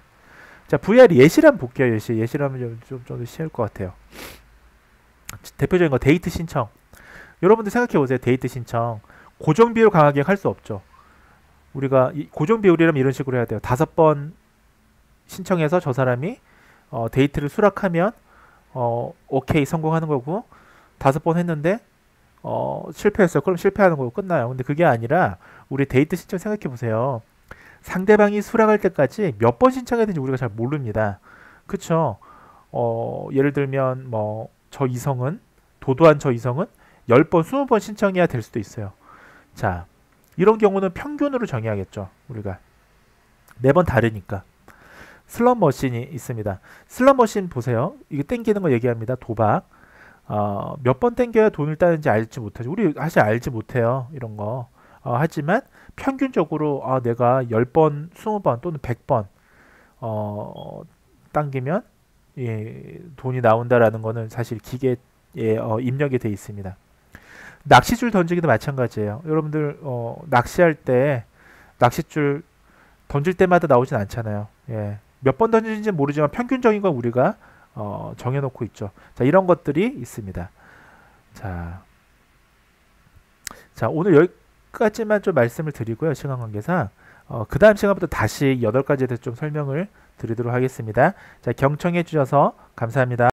자, VR 예시를 한번 볼게요. 예시를 하면 좀 쉬울 것 같아요. 대표적인 거 데이트 신청. 여러분들 생각해 보세요. 데이트 신청. 고정 비율 강화 계획 할 수 없죠. 우리가 고정 비율이라면 이런 식으로 해야 돼요. 5번 신청해서 저 사람이 데이트를 수락하면 오케이 성공하는 거고 5번 했는데 실패했어요. 그럼 실패하는 거고 끝나요. 근데 그게 아니라 우리 데이트 신청 생각해 보세요. 상대방이 수락할 때까지 몇 번 신청해야 되는지 우리가 잘 모릅니다. 그쵸? 예를 들면 뭐 저 이성은 도도한 저 이성은 10번, 20번 신청해야 될 수도 있어요. 자, 이런 경우는 평균으로 정해야겠죠. 우리가 매번 다르니까. 슬롯 머신이 있습니다. 슬롯 머신 보세요. 이게 땡기는 거 얘기합니다. 도박. 몇 번 땡겨야 돈을 따는지 알지 못하죠. 우리 사실 알지 못해요. 이런 거. 하지만 평균적으로 내가 10번, 20번 또는 100번 당기면 돈이 나온다라는 거는 사실 기계에 입력이 되어 있습니다. 낚시줄 던지기도 마찬가지예요. 여러분들 낚시할 때 낚싯줄 던질 때마다 나오진 않잖아요. 예. 몇 번 던지는지는 모르지만 평균적인 건 우리가 정해놓고 있죠. 자, 이런 것들이 있습니다. 자, 오늘 여기까지만 좀 말씀을 드리고요. 시간 관계상 그 다음 시간부터 다시 8가지에 대해서 좀 설명을 드리도록 하겠습니다. 자, 경청해 주셔서 감사합니다.